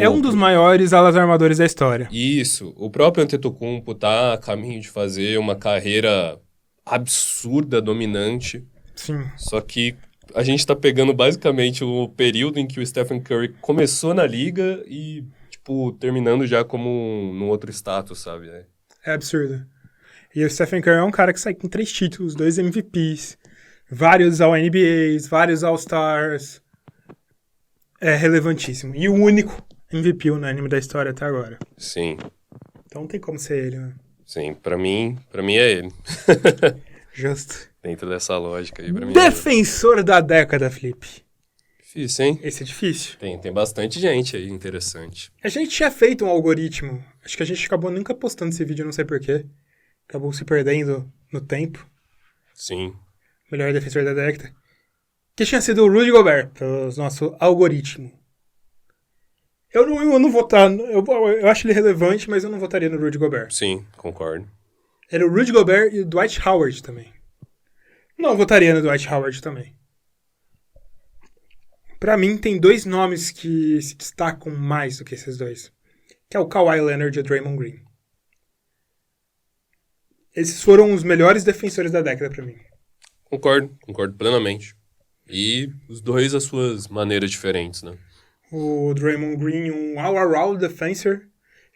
É um dos maiores alas armadores da história.
Isso. O próprio Antetokounmpo tá a caminho de fazer uma carreira absurda, dominante.
Sim.
Só que a gente tá pegando basicamente o período em que o Stephen Curry começou na liga e, tipo, terminando já como num outro status, sabe?
É absurdo. E o Stephen Curry é um cara que sai com 3 títulos, 2 MVPs, vários All-NBAs, vários All-Stars. É relevantíssimo. E o único MVP unânime da história até agora.
Sim.
Então não tem como ser ele, né?
Sim, pra mim é ele.
Justo.
Dentro dessa lógica aí, pra mim.
Defensor da década, Felipe.
Difícil, hein?
Esse é difícil.
Tem bastante gente aí interessante.
A gente tinha feito um algoritmo. Acho que a gente acabou nunca postando esse vídeo, não sei porquê. Acabou se perdendo no tempo.
Sim.
Melhor defensor da década. Que tinha sido o Rudy Gobert, pelo nosso algoritmo. Eu não votar. Eu acho ele relevante, mas eu não votaria no Rudy Gobert.
Sim, concordo.
Era o Rudy Gobert e o Dwight Howard também. Não votaria no Dwight Howard também. Pra mim, tem 2 nomes que se destacam mais do que esses dois. Que é o Kawhi Leonard e o Draymond Green. Esses foram os melhores defensores da década pra mim.
Concordo plenamente. E os dois as suas maneiras diferentes, né?
O Draymond Green, um all-around defensor.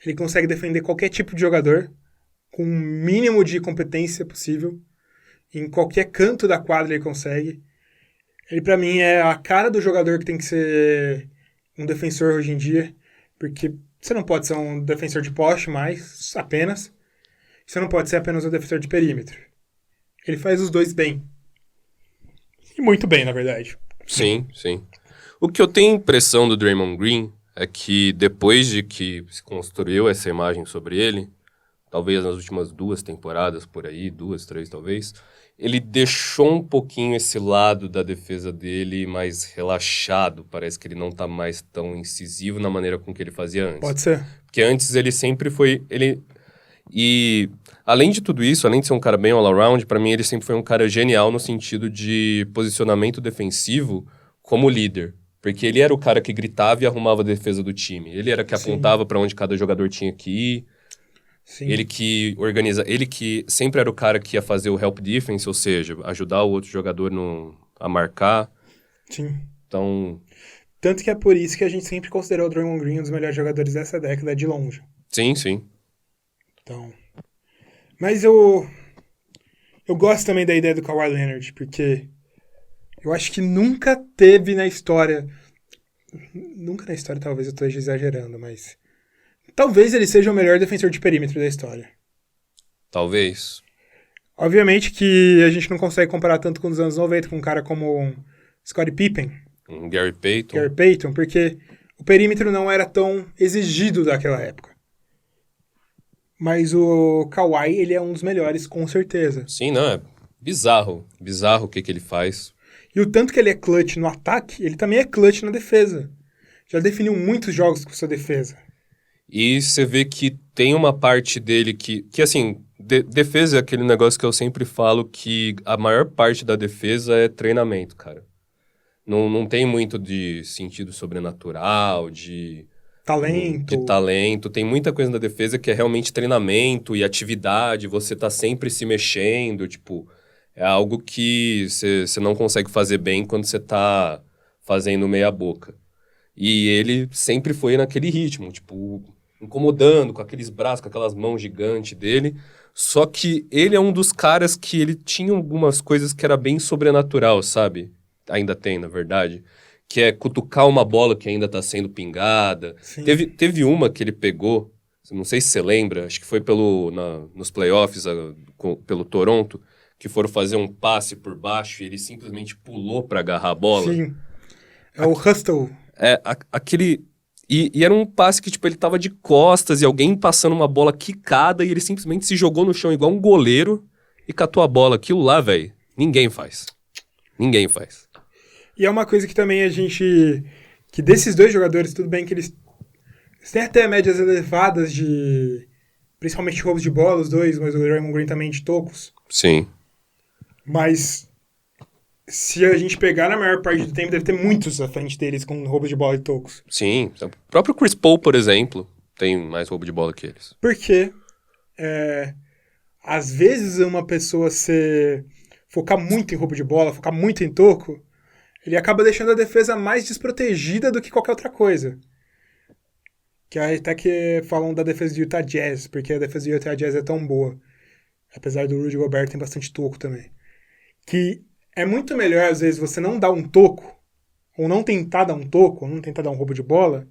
Ele consegue defender qualquer tipo de jogador com o mínimo de competência possível. Em qualquer canto da quadra ele consegue. Ele, pra mim, é a cara do jogador que tem que ser um defensor hoje em dia. Porque você não pode ser um defensor de poste mais, apenas. Você não pode ser apenas um defensor de perímetro. Ele faz os dois bem. E muito bem, na verdade.
Sim. O que eu tenho impressão do Draymond Green é que depois de que se construiu essa imagem sobre ele, talvez nas últimas 2 temporadas por aí, 2, 3 talvez, ele deixou um pouquinho esse lado da defesa dele mais relaxado. Parece que ele não tá mais tão incisivo na maneira com que ele fazia antes.
Pode ser.
Porque antes ele sempre foi... E além de tudo isso, além de ser um cara bem all-around, pra mim ele sempre foi um cara genial no sentido de posicionamento defensivo como líder. Porque ele era o cara que gritava e arrumava a defesa do time. Ele era que apontava pra onde cada jogador tinha que ir.
Sim.
Ele que sempre era o cara que ia fazer o help defense, ou seja, ajudar o outro jogador a marcar.
Sim.
Então...
Tanto que é por isso que a gente sempre considerou o Draymond Green um dos melhores jogadores dessa década de longe.
Sim.
Então... Mas eu gosto também da ideia do Kawhi Leonard, porque eu acho que nunca teve na história... Nunca na história, talvez eu esteja exagerando, mas... Talvez ele seja o melhor defensor de perímetro da história.
Talvez.
Obviamente que a gente não consegue comparar tanto com os anos 90, com um cara como um Scottie Pippen.
Gary Payton.
Gary Payton, porque o perímetro não era tão exigido daquela época. Mas o Kawhi, ele é um dos melhores, com certeza.
Sim, não, é bizarro. Bizarro o que ele faz.
E o tanto que ele é clutch no ataque, ele também é clutch na defesa. Já definiu muitos jogos com sua defesa.
E você vê que tem uma parte dele que assim, defesa é aquele negócio que eu sempre falo que a maior parte da defesa é treinamento, cara. Não tem muito de sentido sobrenatural, de talento. Tem muita coisa na defesa que é realmente treinamento e atividade, você tá sempre se mexendo, tipo, é algo que você não consegue fazer bem quando você tá fazendo meia boca. E ele sempre foi naquele ritmo, tipo, incomodando com aqueles braços, com aquelas mãos gigantes dele. Só que ele é um dos caras que ele tinha algumas coisas que era bem sobrenatural, sabe? Ainda tem, na verdade. Que é cutucar uma bola que ainda tá sendo pingada. Teve uma que ele pegou, não sei se você lembra, acho que foi nos playoffs pelo Toronto, que foram fazer um passe por baixo e ele simplesmente pulou pra agarrar a bola.
Sim, é o Hustle.
Aquele... E era um passe que, tipo, ele tava de costas e alguém passando uma bola quicada e ele simplesmente se jogou no chão igual um goleiro e catou a bola. Aquilo lá, velho, ninguém faz. Ninguém faz.
E é uma coisa que também a gente... Que desses dois jogadores, tudo bem que eles têm até médias elevadas de... Principalmente roubos de bola, os dois, mas o Draymond Green também de tocos.
Sim.
Mas se a gente pegar na maior parte do tempo, deve ter muitos à frente deles com roubos de bola e tocos.
Sim. O próprio Chris Paul, por exemplo, tem mais roubo de bola que eles.
Porque, às vezes, uma pessoa focar muito em roubo de bola, focar muito em toco, ele acaba deixando a defesa mais desprotegida do que qualquer outra coisa. Que até que falam da defesa do Utah Jazz, porque a defesa do Utah Jazz é tão boa. Apesar do Rudy Gobert, tem bastante toco também. Que é muito melhor, às vezes, você não dar um toco, ou não tentar dar um toco, ou não tentar dar um roubo de bola,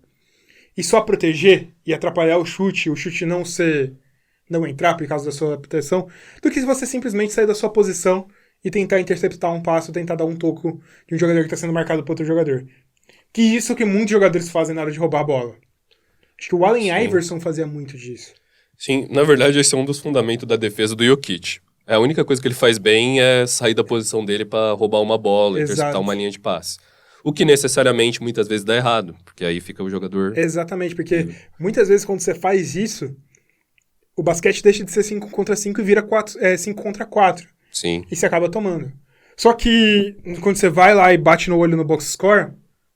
e só proteger e atrapalhar o chute não entrar por causa da sua proteção, do que se você simplesmente sair da sua posição e tentar interceptar um passo, tentar dar um toco de um jogador que está sendo marcado por outro jogador. Que isso que muitos jogadores fazem na hora de roubar a bola. Acho que o Allen Iverson fazia muito disso.
Sim, na verdade esse é um dos fundamentos da defesa do Jokic. A única coisa que ele faz bem é sair da posição dele para roubar uma bola, interceptar uma linha de passe. O que necessariamente muitas vezes dá errado, porque aí fica o jogador...
Exatamente, porque muitas vezes quando você faz isso, o basquete deixa de ser 5 contra 5 e vira 5 contra 4.
Sim.
E você acaba tomando. Só que quando você vai lá e bate no olho no box score,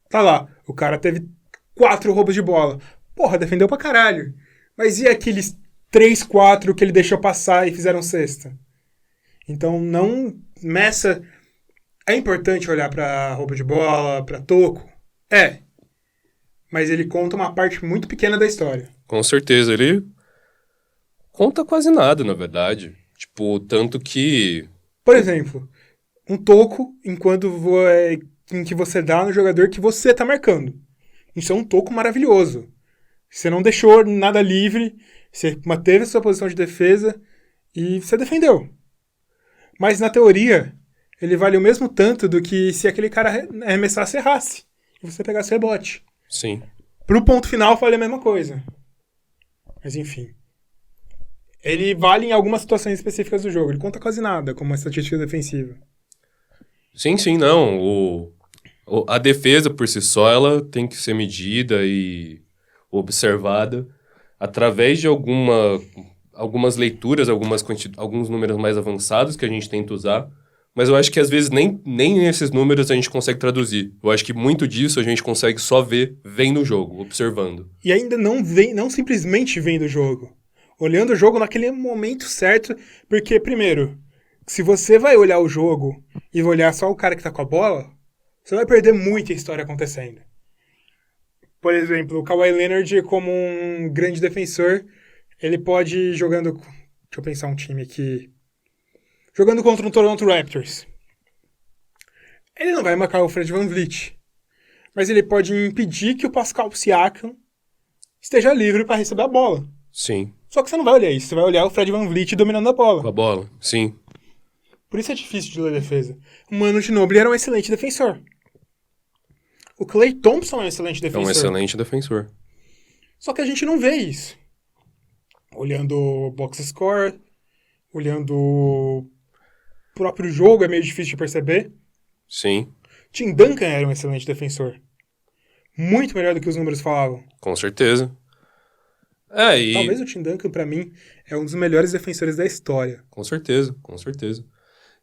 tá lá, o cara teve 4 roubos de bola. Porra, defendeu pra caralho. Mas e aqueles 3, 4 que ele deixou passar e fizeram cesta? Então não meça... É importante olhar pra roubo de bola, pra toco. Mas ele conta uma parte muito pequena da história.
Com certeza, ele conta quase nada, na verdade. Tipo, tanto que...
Por exemplo, um toco em que você dá no jogador que você tá marcando. Isso é um toco maravilhoso. Você não deixou nada livre, você manteve a sua posição de defesa e você defendeu. Mas na teoria, ele vale o mesmo tanto do que se aquele cara arremessasse e errasse. E você pegasse o rebote.
Sim.
Pro ponto final, vale a mesma coisa. Mas enfim. Ele vale em algumas situações específicas do jogo. Ele conta quase nada como uma estatística defensiva.
Sim, não. A defesa por si só, ela tem que ser medida e observada através de algumas leituras, alguns números mais avançados que a gente tenta usar, mas eu acho que às vezes nem esses números a gente consegue traduzir. Eu acho que muito disso a gente consegue só ver vendo o jogo, observando.
E ainda não simplesmente vendo o jogo. Olhando o jogo naquele momento certo, porque, primeiro, se você vai olhar o jogo e olhar só o cara que tá com a bola, você vai perder muita história acontecendo. Por exemplo, o Kawhi Leonard, como um grande defensor, ele pode ir jogando... Deixa eu pensar um time aqui. Jogando contra o Toronto Raptors. Ele não vai marcar o Fred VanVleet. Mas ele pode impedir que o Pascal Siakam esteja livre para receber a bola.
Sim.
Só que você não vai olhar isso. Você vai olhar o Fred VanVleet dominando a bola.
Com a bola, sim.
Por isso é difícil de ler defesa. O Manu Ginobili era um excelente defensor. O Klay Thompson é um excelente defensor.
É um excelente defensor.
Só que a gente não vê isso. Olhando o box score, olhando o próprio jogo, é meio difícil de perceber.
Sim.
Tim Duncan era um excelente defensor. Muito melhor do que os números falavam.
Com certeza.
Talvez o Tim Duncan, pra mim, é um dos melhores defensores da história.
Com certeza.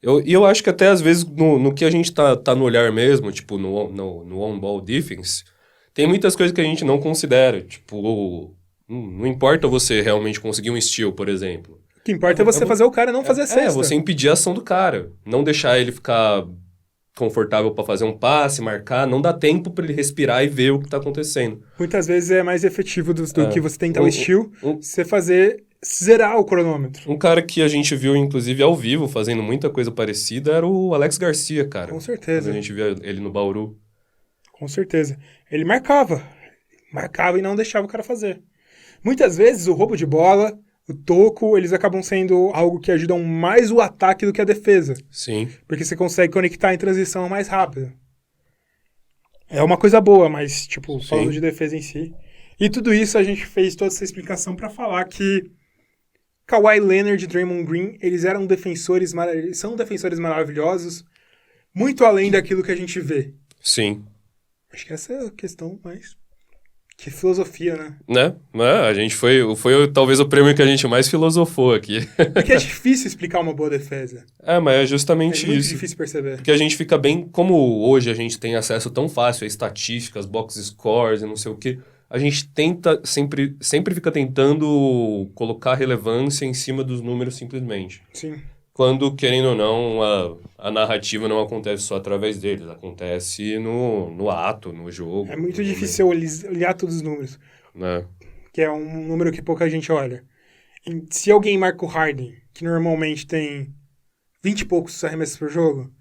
Eu acho que até às vezes no que a gente tá no olhar mesmo, tipo no on-ball defense, tem muitas coisas que a gente não considera. Tipo, não importa você realmente conseguir um steal, por exemplo.
O que importa é você fazer o cara não fazer cesta.
Você impedir a ação do cara. Não deixar ele ficar confortável para fazer um passe, marcar. Não dá tempo para ele respirar e ver o que tá acontecendo.
Muitas vezes é mais efetivo do que você tentar o steal, você zerar o cronômetro.
Um cara que a gente viu, inclusive, ao vivo, fazendo muita coisa parecida, era o Alex Garcia, cara.
Com certeza.
Quando a gente via ele no Bauru.
Com certeza. Ele marcava e não deixava o cara fazer. Muitas vezes o roubo de bola, o toco, eles acabam sendo algo que ajudam mais o ataque do que a defesa.
Sim.
Porque você consegue conectar em transição mais rápido. É uma coisa boa, mas, falando de defesa em si... E tudo isso a gente fez toda essa explicação pra falar que Kawhi Leonard e Draymond Green, eles são defensores maravilhosos, muito além daquilo que a gente vê.
Sim.
Acho que essa é a questão mais... Que filosofia, né?
Né? A gente foi talvez o prêmio que a gente mais filosofou aqui.
Porque é difícil explicar uma boa defesa.
Mas é
É
justamente
muito
isso.
difícil perceber.
Porque a gente fica bem... Como hoje a gente tem acesso tão fácil a estatísticas, box scores e não sei o quê, a gente tenta, sempre fica tentando colocar relevância em cima dos números simplesmente.
Sim.
Quando, querendo ou não, a narrativa não acontece só através deles, acontece no ato, no jogo.
É muito difícil olhar todos os números,
Né?
que é um número que pouca gente olha. Se alguém marca o Harden, que normalmente tem 20 e poucos arremessos por jogo,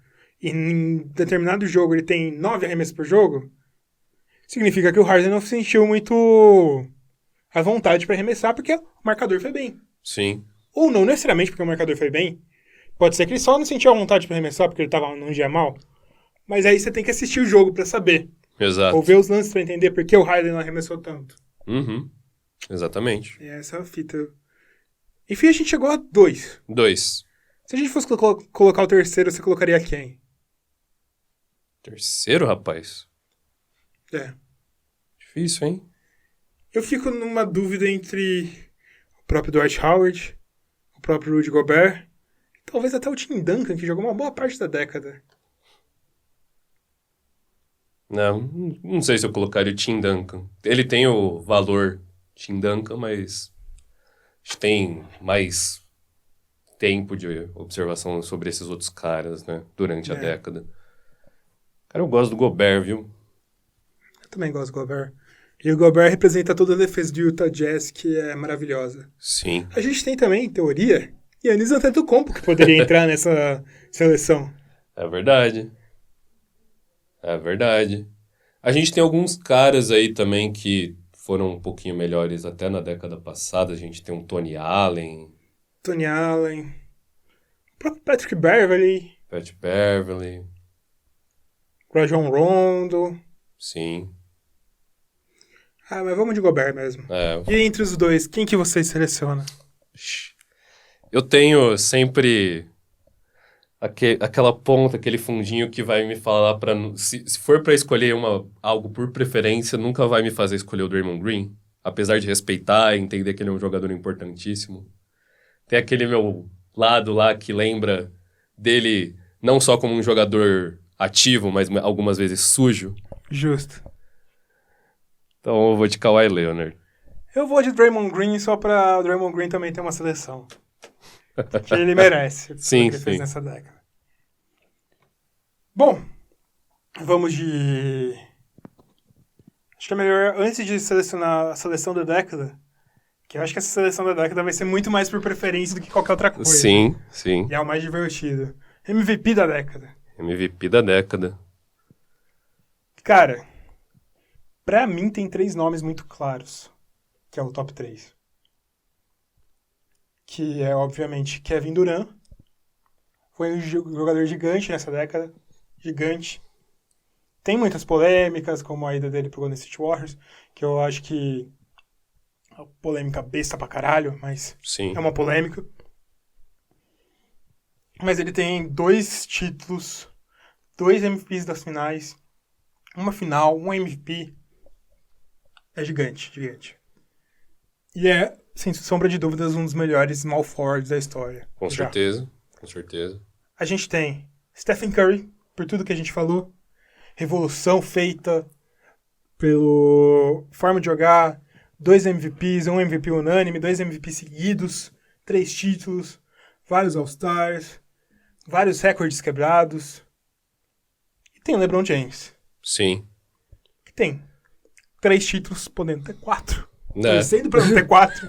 e em determinado jogo ele tem 9 arremessos por jogo, significa que o Harden não sentiu muito a vontade para arremessar porque o marcador foi bem.
Sim.
Ou não necessariamente porque o marcador foi bem. Pode ser que ele só não sentiu a vontade para arremessar porque ele tava num dia mal. Mas aí você tem que assistir o jogo para saber.
Exato.
Ou ver os lances para entender por que o Harden não arremessou tanto.
Uhum. Exatamente.
E essa é a fita. Enfim, a gente chegou a 2.
2.
Se a gente fosse colocar o terceiro, você colocaria quem?
Terceiro, rapaz?
É.
Difícil, hein?
Eu fico numa dúvida entre o próprio Dwight Howard, o próprio Rudy Gobert, e talvez até o Tim Duncan, que jogou uma boa parte da década.
Não sei se eu colocaria o Tim Duncan. Ele tem o valor Tim Duncan, mas a gente tem mais tempo de observação sobre esses outros caras, né? Durante a década. Cara, eu gosto do Gobert, viu?
Eu também gosto do Gobert. E o Gobert representa toda a defesa do Utah Jazz, que é maravilhosa.
Sim.
A gente tem também, em teoria, Giannis Antetokounmpo, que poderia entrar nessa seleção.
É verdade. É verdade. A gente tem alguns caras aí também que foram um pouquinho melhores até na década passada. A gente tem um Tony Allen.
Tony Allen. O próprio Patrick Beverley.
Pat Beverley.
Rajon Rondo.
Sim.
Mas vamos de Gobert mesmo. E entre os dois, quem que você seleciona?
Eu tenho sempre aquela ponta, aquele fundinho que vai me falar para se for para escolher algo por preferência, nunca vai me fazer escolher o Draymond Green, apesar de respeitar e entender que ele é um jogador importantíssimo. Tem aquele meu lado lá que lembra dele não só como um jogador ativo, mas algumas vezes sujo.
Justo.
Então eu vou de Kawhi Leonard.
Eu vou de Draymond Green só pra o Draymond Green também ter uma seleção. Que ele merece.
Sim,
que ele fez nessa década. Bom, vamos de... Acho que é melhor, antes de selecionar a seleção da década, que eu acho que essa seleção da década vai ser muito mais por preferência do que qualquer outra coisa.
Sim, sim.
E é o mais divertido. MVP da década.
MVP da década.
Cara, pra mim tem 3 nomes muito claros, que é o top 3. Que é, obviamente, Kevin Durant. Foi um jogador gigante nessa década. Gigante. Tem muitas polêmicas, como a ida dele pro Golden State Warriors, que eu acho que é uma polêmica besta pra caralho, mas
Sim.
é uma polêmica. Mas ele tem 2 títulos, 2 MVPs das finais, uma final, um MVP. É gigante, gigante. E é, sem sombra de dúvidas, um dos melhores small forwards da história.
Com certeza, com certeza.
A gente tem Stephen Curry, por tudo que a gente falou. Revolução feita pela forma de jogar. 2 MVPs, um MVP unânime, 2 MVPs seguidos, 3 títulos, vários All-Stars, vários recordes quebrados. E tem o LeBron James.
Sim.
Que tem 3 títulos, podendo ter 4.
Né?
Torcendo pra não ter 4.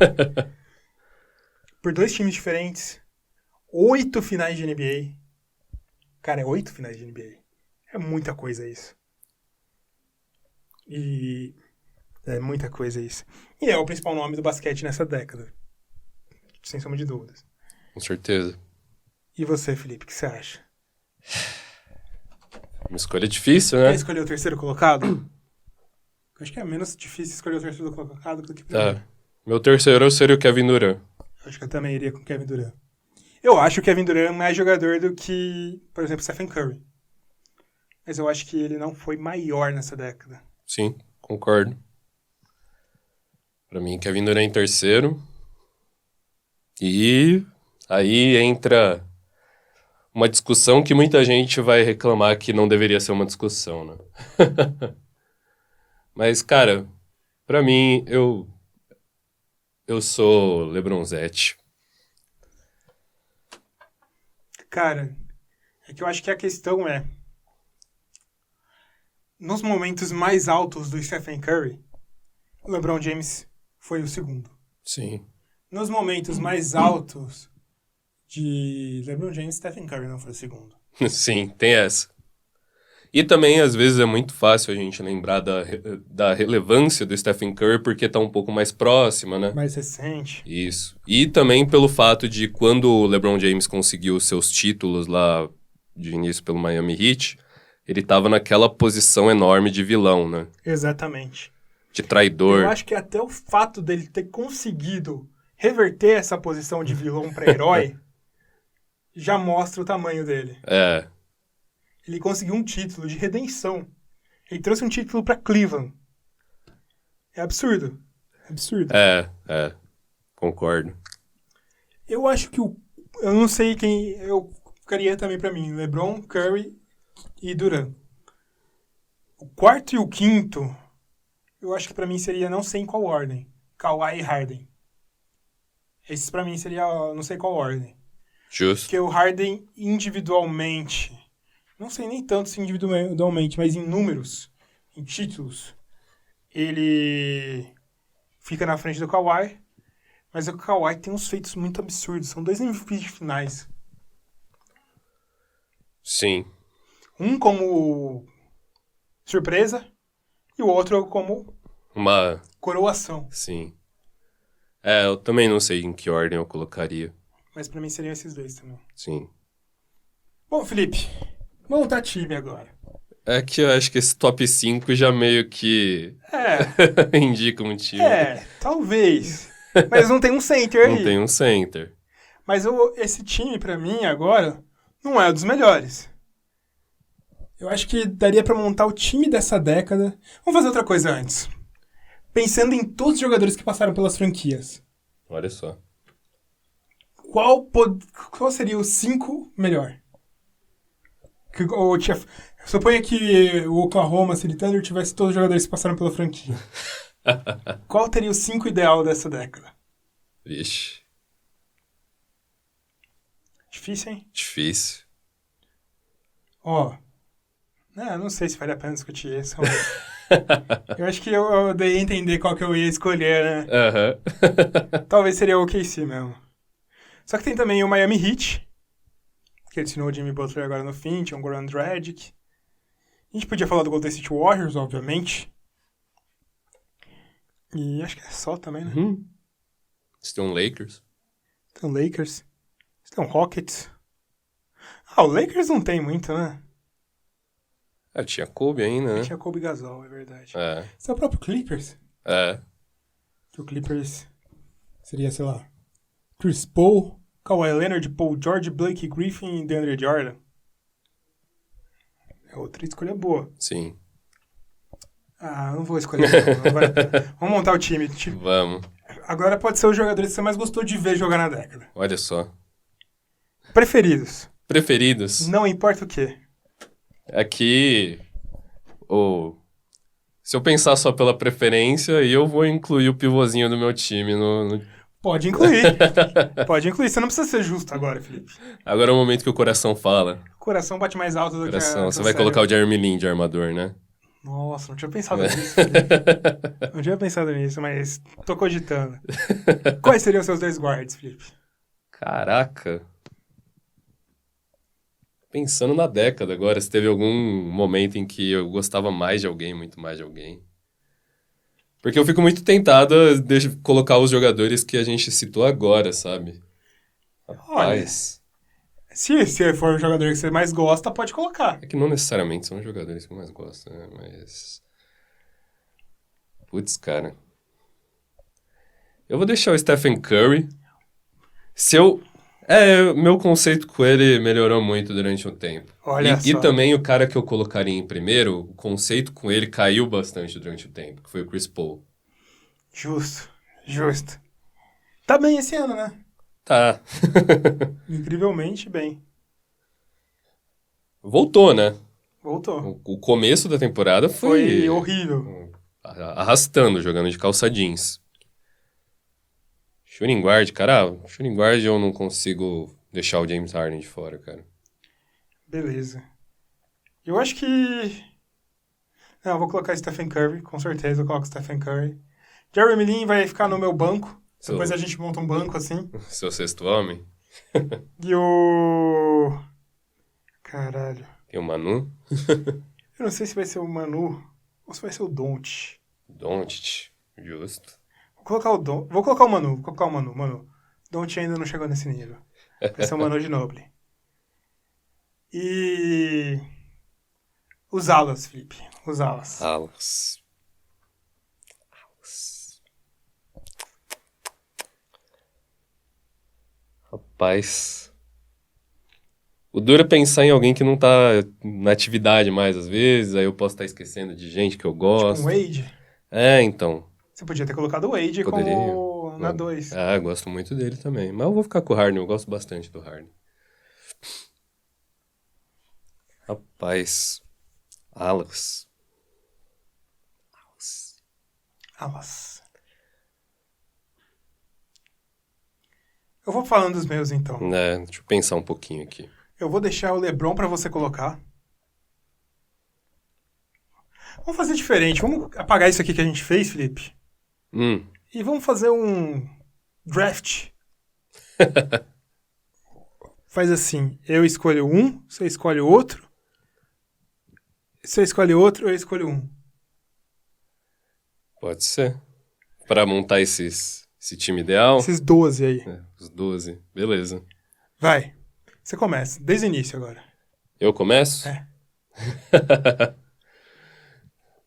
Por 2 times diferentes. 8 finais de NBA. Cara, é 8 finais de NBA. É muita coisa isso. E... é muita coisa isso. E é o principal nome do basquete nessa década. Sem sombra de dúvidas.
Com certeza.
E você, Felipe, o que você acha?
Uma escolha difícil, né?
Quer escolher o terceiro colocado? Acho que é menos difícil escolher o terceiro colocado do que o primeiro.
Meu terceiro seria o Kevin Durant.
Acho que eu também iria com o Kevin Durant. Eu acho o Kevin Durant mais jogador do que, por exemplo, Stephen Curry. Mas eu acho que ele não foi maior nessa década.
Sim, concordo. Pra mim, Kevin Durant em terceiro. E aí entra uma discussão que muita gente vai reclamar que não deveria ser uma discussão, né? Mas, cara, pra mim, eu sou LeBronzete.
Cara, é que eu acho que a questão é... Nos momentos mais altos do Stephen Curry, o LeBron James foi o segundo.
Sim.
Nos momentos mais altos de LeBron James, Stephen Curry não foi o segundo.
Sim, tem essa. E também, às vezes, é muito fácil a gente lembrar da relevância do Stephen Curry porque tá um pouco mais próxima, né?
Mais recente.
Isso. E também pelo fato de quando o LeBron James conseguiu seus títulos lá de início pelo Miami Heat, ele tava naquela posição enorme de vilão, né?
Exatamente.
De traidor.
Eu acho que até o fato dele ter conseguido reverter essa posição de vilão para herói já mostra o tamanho dele.
É.
Ele conseguiu um título de redenção. Ele trouxe um título para Cleveland. É absurdo. Absurdo.
É. Concordo.
Eu acho que eu não sei quem... Eu ficaria também para mim. LeBron, Curry e Durant. O quarto e o quinto, eu acho que para mim seria não sei em qual ordem. Kawhi e Harden. Esses para mim seria não sei qual ordem.
Justo.
Porque o Harden individualmente, não sei nem tanto se individualmente, mas em números, em títulos, ele fica na frente do Kawhi, mas o Kawhi tem uns feitos muito absurdos. São 2 MVPs de finais.
Sim.
Um como surpresa e o outro como
Uma...
coroação.
Sim. Eu também não sei em que ordem eu colocaria.
Mas pra mim seriam esses 2 também.
Sim.
Bom, Felipe, vamos montar time agora.
É que eu acho que esse top 5 já meio que indica um time.
Talvez. Mas não tem um center aí.
Não tem um center.
Mas esse time, pra mim, agora, não é dos melhores. Eu acho que daria pra montar o time dessa década. Vamos fazer outra coisa antes. Pensando em todos os jogadores que passaram pelas franquias.
Olha só.
Qual seria o 5 melhor? Suponha que o Oklahoma City Thunder tivesse todos os jogadores que passaram pela franquia. Qual teria o 5 ideal dessa década?
Vixe.
Difícil, hein?
Difícil.
Não sei se vale a pena discutir isso. Eu acho que eu dei a entender qual que eu ia escolher, né? Talvez seria o OKC mesmo. Só que tem também o Miami Heat, que adicionou o Jimmy Butler agora no fim, tinha o Goran Dragic. A gente podia falar do Golden State Warriors, obviamente. E acho que é só também, né?
Você tem um Lakers?
Tem o Lakers. Tem o Rockets. O Lakers não tem muito, né?
Tinha Kobe ainda, né?
Tinha Kobe Gasol, é verdade.
É.
O próprio Clippers. Que o Clippers seria, sei lá, Chris Paul, Kawhi Leonard, Paul George, Blake Griffin e DeAndre Jordan. É outra escolha boa.
Sim.
Não vou escolher não. Vamos montar o time.
Vamos.
Agora pode ser os jogadores que você mais gostou de ver jogar na década.
Olha só.
Preferidos.
Preferidos?
Não importa o quê.
Aqui, se eu pensar só pela preferência, eu vou incluir o pivôzinho do meu time no...
Pode incluir. Pode incluir. Você não precisa ser justo agora, Felipe.
Agora é o momento que o coração fala.
O coração bate mais alto do
Coração.
que
Você vai colocar o Jeremy Lin de armador, né?
Nossa, não tinha pensado nisso, Felipe. Não tinha pensado nisso, mas tô cogitando. Quais seriam os seus 2 guards, Felipe?
Caraca. Pensando na década agora, se teve algum momento em que eu gostava mais de alguém, muito mais de alguém. Porque eu fico muito tentado a colocar os jogadores que a gente citou agora, sabe? Rapaz.
Olha, se for o jogador que você mais gosta, pode colocar.
É que não necessariamente são os jogadores que eu mais gosto, né? Mas... Putz, cara. Eu vou deixar o Stephen Curry. Meu conceito com ele melhorou muito durante um tempo.
Olha
E
só.
também o cara que eu colocaria em primeiro, o conceito com ele caiu bastante durante o tempo, que foi o Chris Paul.
Justo. Tá bem esse ano, né?
Tá.
Incrivelmente bem.
Voltou, né?
Voltou.
O começo da temporada
Foi horrível.
arrastando, jogando de calça jeans. Shooting guard, cara, shooting guard eu não consigo deixar o James Harden de fora, cara.
Beleza. Eu acho que... Não, eu vou colocar Stephen Curry, com certeza eu coloco Stephen Curry. Jeremy Lin vai ficar no meu banco. Depois a gente monta um banco assim.
Seu sexto homem.
E o... Caralho.
Tem o Manu.
Eu não sei se vai ser o Manu ou se vai ser o Doncic.
Doncic, justo.
Vou colocar o Manu. Manu. Doncic ainda não chegou nesse nível. Vai ser o Manu Ginobili. E... Os alas, Felipe. Os alas.
Alas. Rapaz. O duro é pensar em alguém que não tá na atividade mais às vezes, aí eu posso estar esquecendo de gente que eu gosto.
Tipo um Wade.
Então.
Você podia ter colocado o Wade
Poderia.
como na 2.
Eu gosto muito dele também. Mas eu vou ficar com o Harden, eu gosto bastante do Harden. Rapaz. Alas.
Eu vou falando dos meus, então.
Deixa eu pensar um pouquinho aqui.
Eu vou deixar o LeBron pra você colocar. Vamos fazer diferente. Vamos apagar isso aqui que a gente fez, Felipe. E vamos fazer um draft. Faz assim. Eu escolho um, você escolhe outro. Você escolhe outro, eu escolho um.
Pode ser. Pra montar esse time ideal.
Esses 12 aí.
Os 12. Beleza.
Vai. Você começa. Desde o início agora.
Eu começo?
É.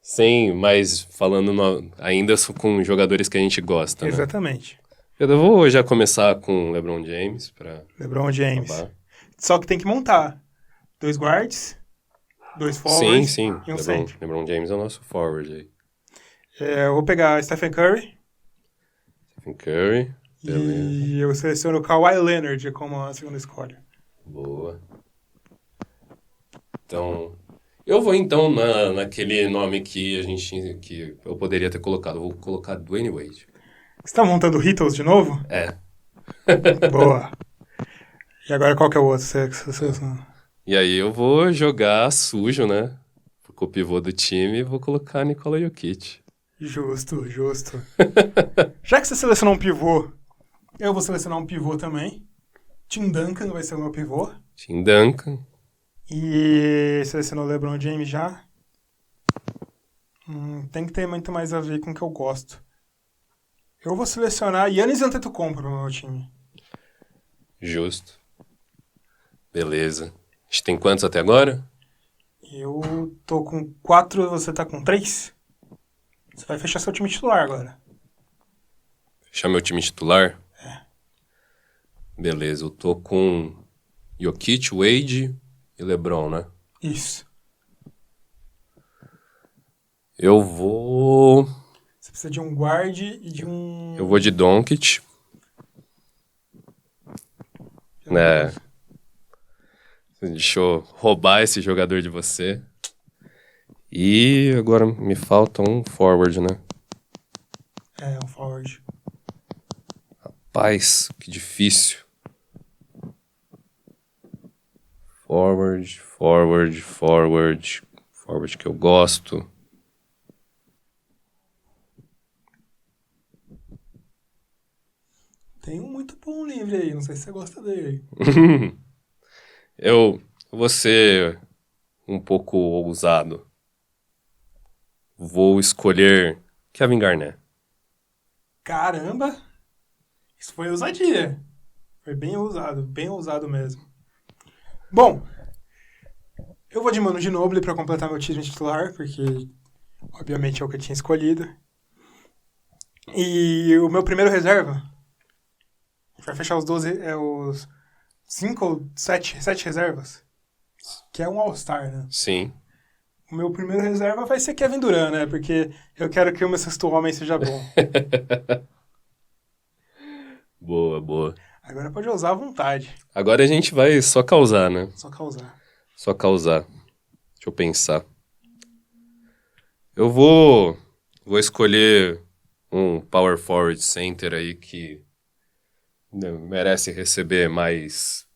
Sim, mas falando ainda com jogadores que a gente gosta, né?
Exatamente.
Eu vou já começar com LeBron James pra...
LeBron James.
acabar.
Só que tem que montar 2 guards, 2 forwards
Sim.
e um center.
LeBron James é o nosso forward aí.
Eu vou pegar Stephen Curry.
Stephen Curry. Beleza.
E eu seleciono o Kawhi Leonard como a segunda escolha.
Boa. Então... Eu vou então naquele nome que que eu poderia ter colocado. Eu vou colocar Dwayne Wade.
Você tá montando Heatles de novo?
É.
Boa. E agora qual que é o outro?
E aí eu vou jogar sujo, né? Com o pivô do time e vou colocar Nikola Jokic.
Justo. Já que você selecionou um pivô, eu vou selecionar um pivô também. Tim Duncan vai ser o meu pivô.
Tim Duncan.
E selecionou o LeBron James já. Tem que ter muito mais a ver com o que eu gosto. Eu vou selecionar Giannis Antetokounmpo pro meu time.
Justo. Beleza. A gente tem quantos até agora?
Eu tô com 4, você tá com 3? Você vai fechar seu time titular agora.
Fechar meu time titular? Beleza, eu tô com Jokic, Wade e LeBron, né?
Isso.
Eu vou...
Você precisa de um guard e de um...
Eu vou de Doncic. Deixa eu roubar esse jogador de você. E agora me falta um forward, né?
Um forward.
Rapaz, que difícil. Forward que eu gosto.
Tem um muito bom livre aí, não sei se você gosta dele.
Eu vou ser um pouco ousado. Vou escolher Kevin Garnett.
Caramba! Isso foi ousadia. Foi bem ousado mesmo. Bom, eu vou de Manu Ginobili pra completar meu time titular, porque obviamente é o que eu tinha escolhido. E o meu primeiro reserva, a gente vai fechar os 12, os 5 ou 7 reservas, que é um All-Star, né?
Sim.
O meu primeiro reserva vai ser Kevin Durant, né? Porque eu quero que o meu sexto homem seja bom.
Boa, boa.
Agora pode usar à vontade.
Agora a gente vai só causar, né?
Só causar.
Só causar. Deixa eu pensar. Eu vou escolher um power forward center aí que merece receber mais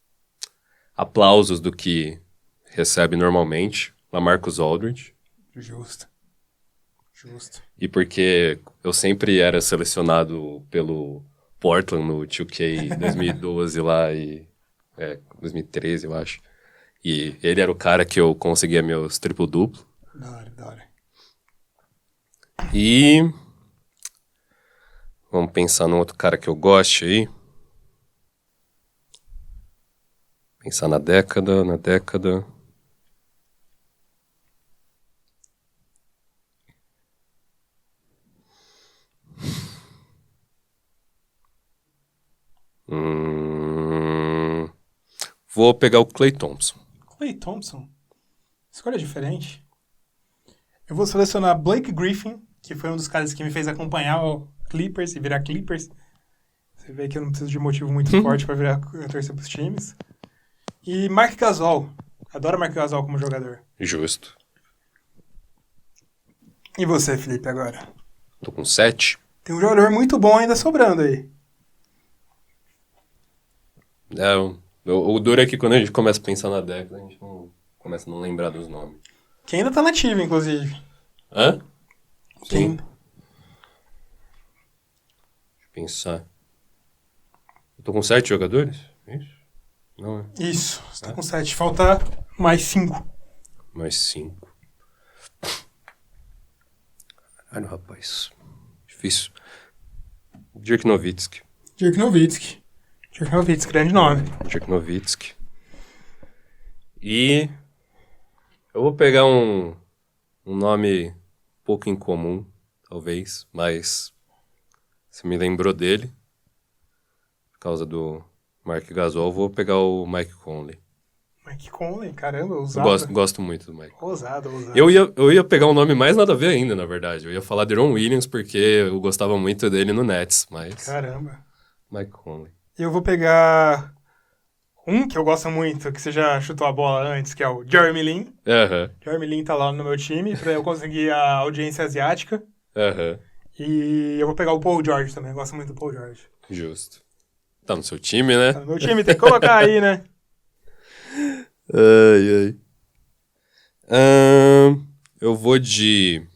aplausos do que recebe normalmente. LaMarcus Aldridge.
Justo. Justo.
E porque eu sempre era selecionado pelo Portland no 2K 2012 lá e... 2013, eu acho. E ele era o cara que eu conseguia meus triplo-duplo.
Da hora, da hora.
E... vamos pensar num outro cara que eu goste aí. Pensar na década. Vou pegar o Klay Thompson.
Klay Thompson. Escolha diferente. Eu vou selecionar Blake Griffin, que foi um dos caras que me fez acompanhar o Clippers e virar Clippers. Você vê que eu não preciso de motivo muito forte pra virar torcer pros times. E Marc Gasol. Adoro Marc Gasol como jogador.
Justo.
E você, Felipe, agora?
Tô com 7.
Tem um jogador muito bom ainda sobrando aí.
O duro é que quando a gente começa a pensar na década, a gente não começa a não lembrar dos nomes.
Que ainda tá nativo, inclusive.
Hã?
Sim.
Deixa eu pensar. Eu tô com 7 jogadores? Isso? Não, é?
Isso, você tá com 7. Falta mais 5.
Mais 5. Caralho, rapaz. Difícil. Dirk Nowitzki.
Dirk Nowitzki, grande nome.
Dirk Nowitzki. E eu vou pegar um nome pouco incomum, talvez, mas você me lembrou dele. Por causa do Marc Gasol, vou pegar o Mike Conley.
Mike Conley, caramba, ousado.
Gosto muito do Mike.
Ousado.
Eu ia pegar um nome mais nada a ver ainda, na verdade. Eu ia falar de Ron Williams, porque eu gostava muito dele no Nets, mas...
Caramba.
Mike Conley.
E eu vou pegar um que eu gosto muito, que você já chutou a bola antes, que é o Jeremy Lin. Jeremy Lin tá lá no meu time, pra eu conseguir a audiência asiática. E eu vou pegar o Paul George também, eu gosto muito do Paul George.
Justo. Tá no seu time, né?
Tá no meu time, tem que colocar aí, né?
Ai. Eu vou de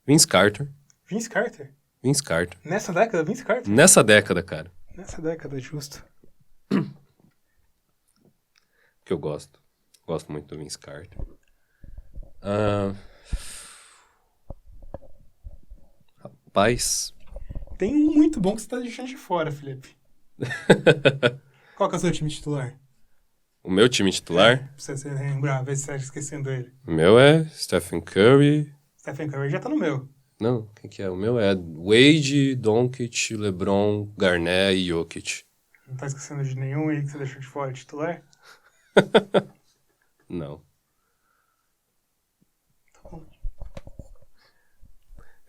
Vince Carter.
Vince Carter?
Vince Carter.
Nessa década, Vince Carter?
Nessa década, cara.
Nessa década, justo.
Que eu gosto. Gosto muito do Vince Carter. Rapaz.
Tem um muito bom que você tá deixando de fora, Felipe. Qual que é o seu time titular?
O meu time titular?
Pra você lembrar, ver se você tá esquecendo ele.
O meu é Stephen Curry.
Stephen Curry já tá no meu.
Não, quem que é? O meu é Wade, Doncic, LeBron, Garnett e Jokic.
Não tá esquecendo de nenhum aí que você deixou de fora, titular?
Não.
Tá bom.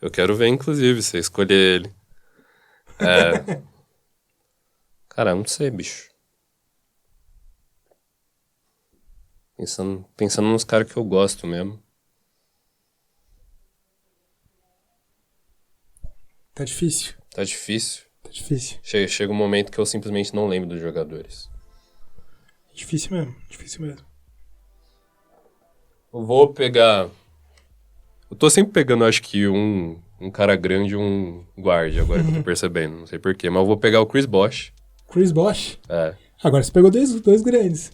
Eu quero ver, inclusive, você escolher ele. Cara, eu não sei, bicho. Pensando nos caras que eu gosto mesmo.
Tá difícil.
Tá difícil.
Tá difícil.
Chega um momento que eu simplesmente não lembro dos jogadores.
Difícil mesmo.
Eu vou pegar... Eu tô sempre pegando, acho que, um cara grande e um guarda, agora que eu tô percebendo. Não sei porquê, mas eu vou pegar o Chris Bosh.
Chris Bosh?
É.
Agora você pegou dois grandes.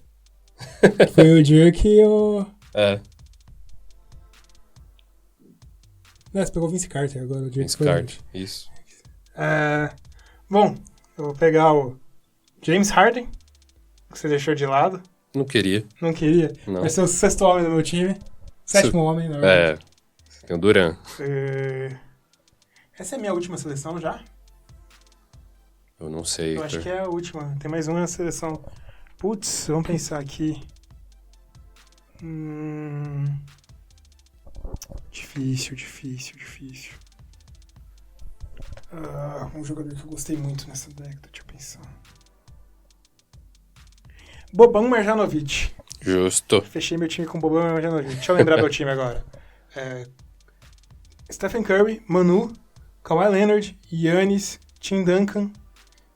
Foi o Dirk e o... Não, você pegou o Vince Carter agora. O Dirk
Vince
foi
Carter, isso.
Bom, eu vou pegar o James Harden, que você deixou de lado.
Não queria.
Não queria?
Não.
Vai ser o sexto homem do meu time. Sétimo homem, na verdade.
Tem o Duran.
Essa é a minha última seleção já?
Eu não sei,
Eu acho
Heitor.
que é a última. Tem mais uma na seleção. Putz, vamos pensar aqui. Difícil. Um jogador que eu gostei muito nessa década, deixa eu pensar. Boban Marjanovic.
Justo.
Fechei meu time com Boban Marjanovic. Deixa eu lembrar meu time agora. Stephen Curry, Manu, Kawhi Leonard, Giannis, Tim Duncan,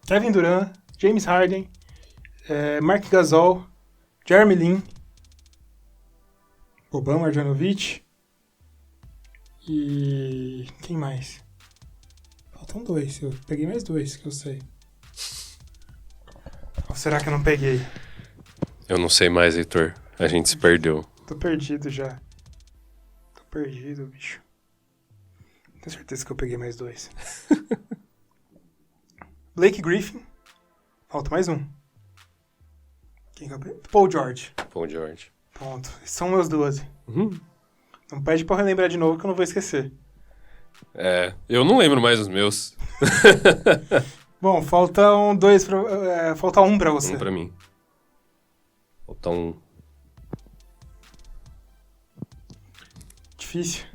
Kevin Durant, James Harden, Mark Gasol, Jeremy Lin, Boban Marjanovic e... quem mais? Faltam 2. Eu peguei mais 2 que eu sei. Ou será que eu não peguei?
Eu não sei mais, Heitor. A gente se perdeu.
Tô perdido já. Tô perdido, bicho. Tenho certeza que eu peguei mais 2. Blake Griffin. Falta mais um. Quem que eu peguei? Paul George.
Paul George.
Pronto. Esses são meus 12. Não pede pra eu relembrar de novo que eu não vou esquecer.
Eu não lembro mais os meus.
Bom, faltam 2 pra... falta 1 pra você.
Um pra mim. Falta um.
Difícil.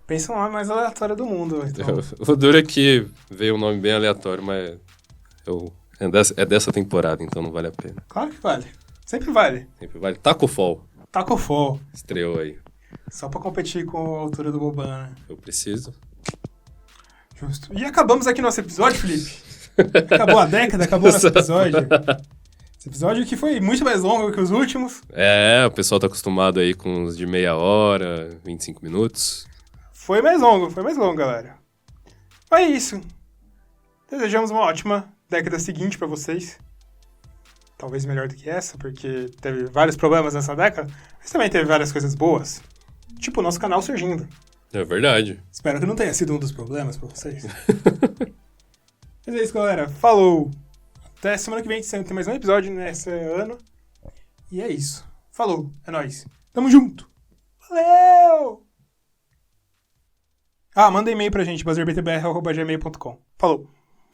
Pensa uma mais aleatória do mundo. Então.
O duro é que veio um nome bem aleatório, mas é dessa temporada, então não vale a pena.
Claro que vale. Sempre vale.
Sempre vale. Taco Fall.
Taco Fall.
Estreou aí.
Só pra competir com a altura do Boban, né?
Eu preciso.
Justo. E acabamos aqui nosso episódio, Felipe. Acabou a década, acabou nosso episódio. Esse episódio que foi muito mais longo que os últimos.
O pessoal tá acostumado aí com uns de meia hora, 25 minutos.
Foi mais longo, galera. Mas é isso. Desejamos uma ótima década seguinte pra vocês. Talvez melhor do que essa, porque teve vários problemas nessa década, mas também teve várias coisas boas. Tipo o nosso canal surgindo.
É verdade.
Espero que não tenha sido um dos problemas pra vocês. Mas é isso, galera. Falou! Até semana que vem tem mais um episódio nesse ano. E é isso. Falou. É nóis. Tamo junto. Valeu! Manda e-mail pra gente, buzzerbtbr@gmail.com. Falou!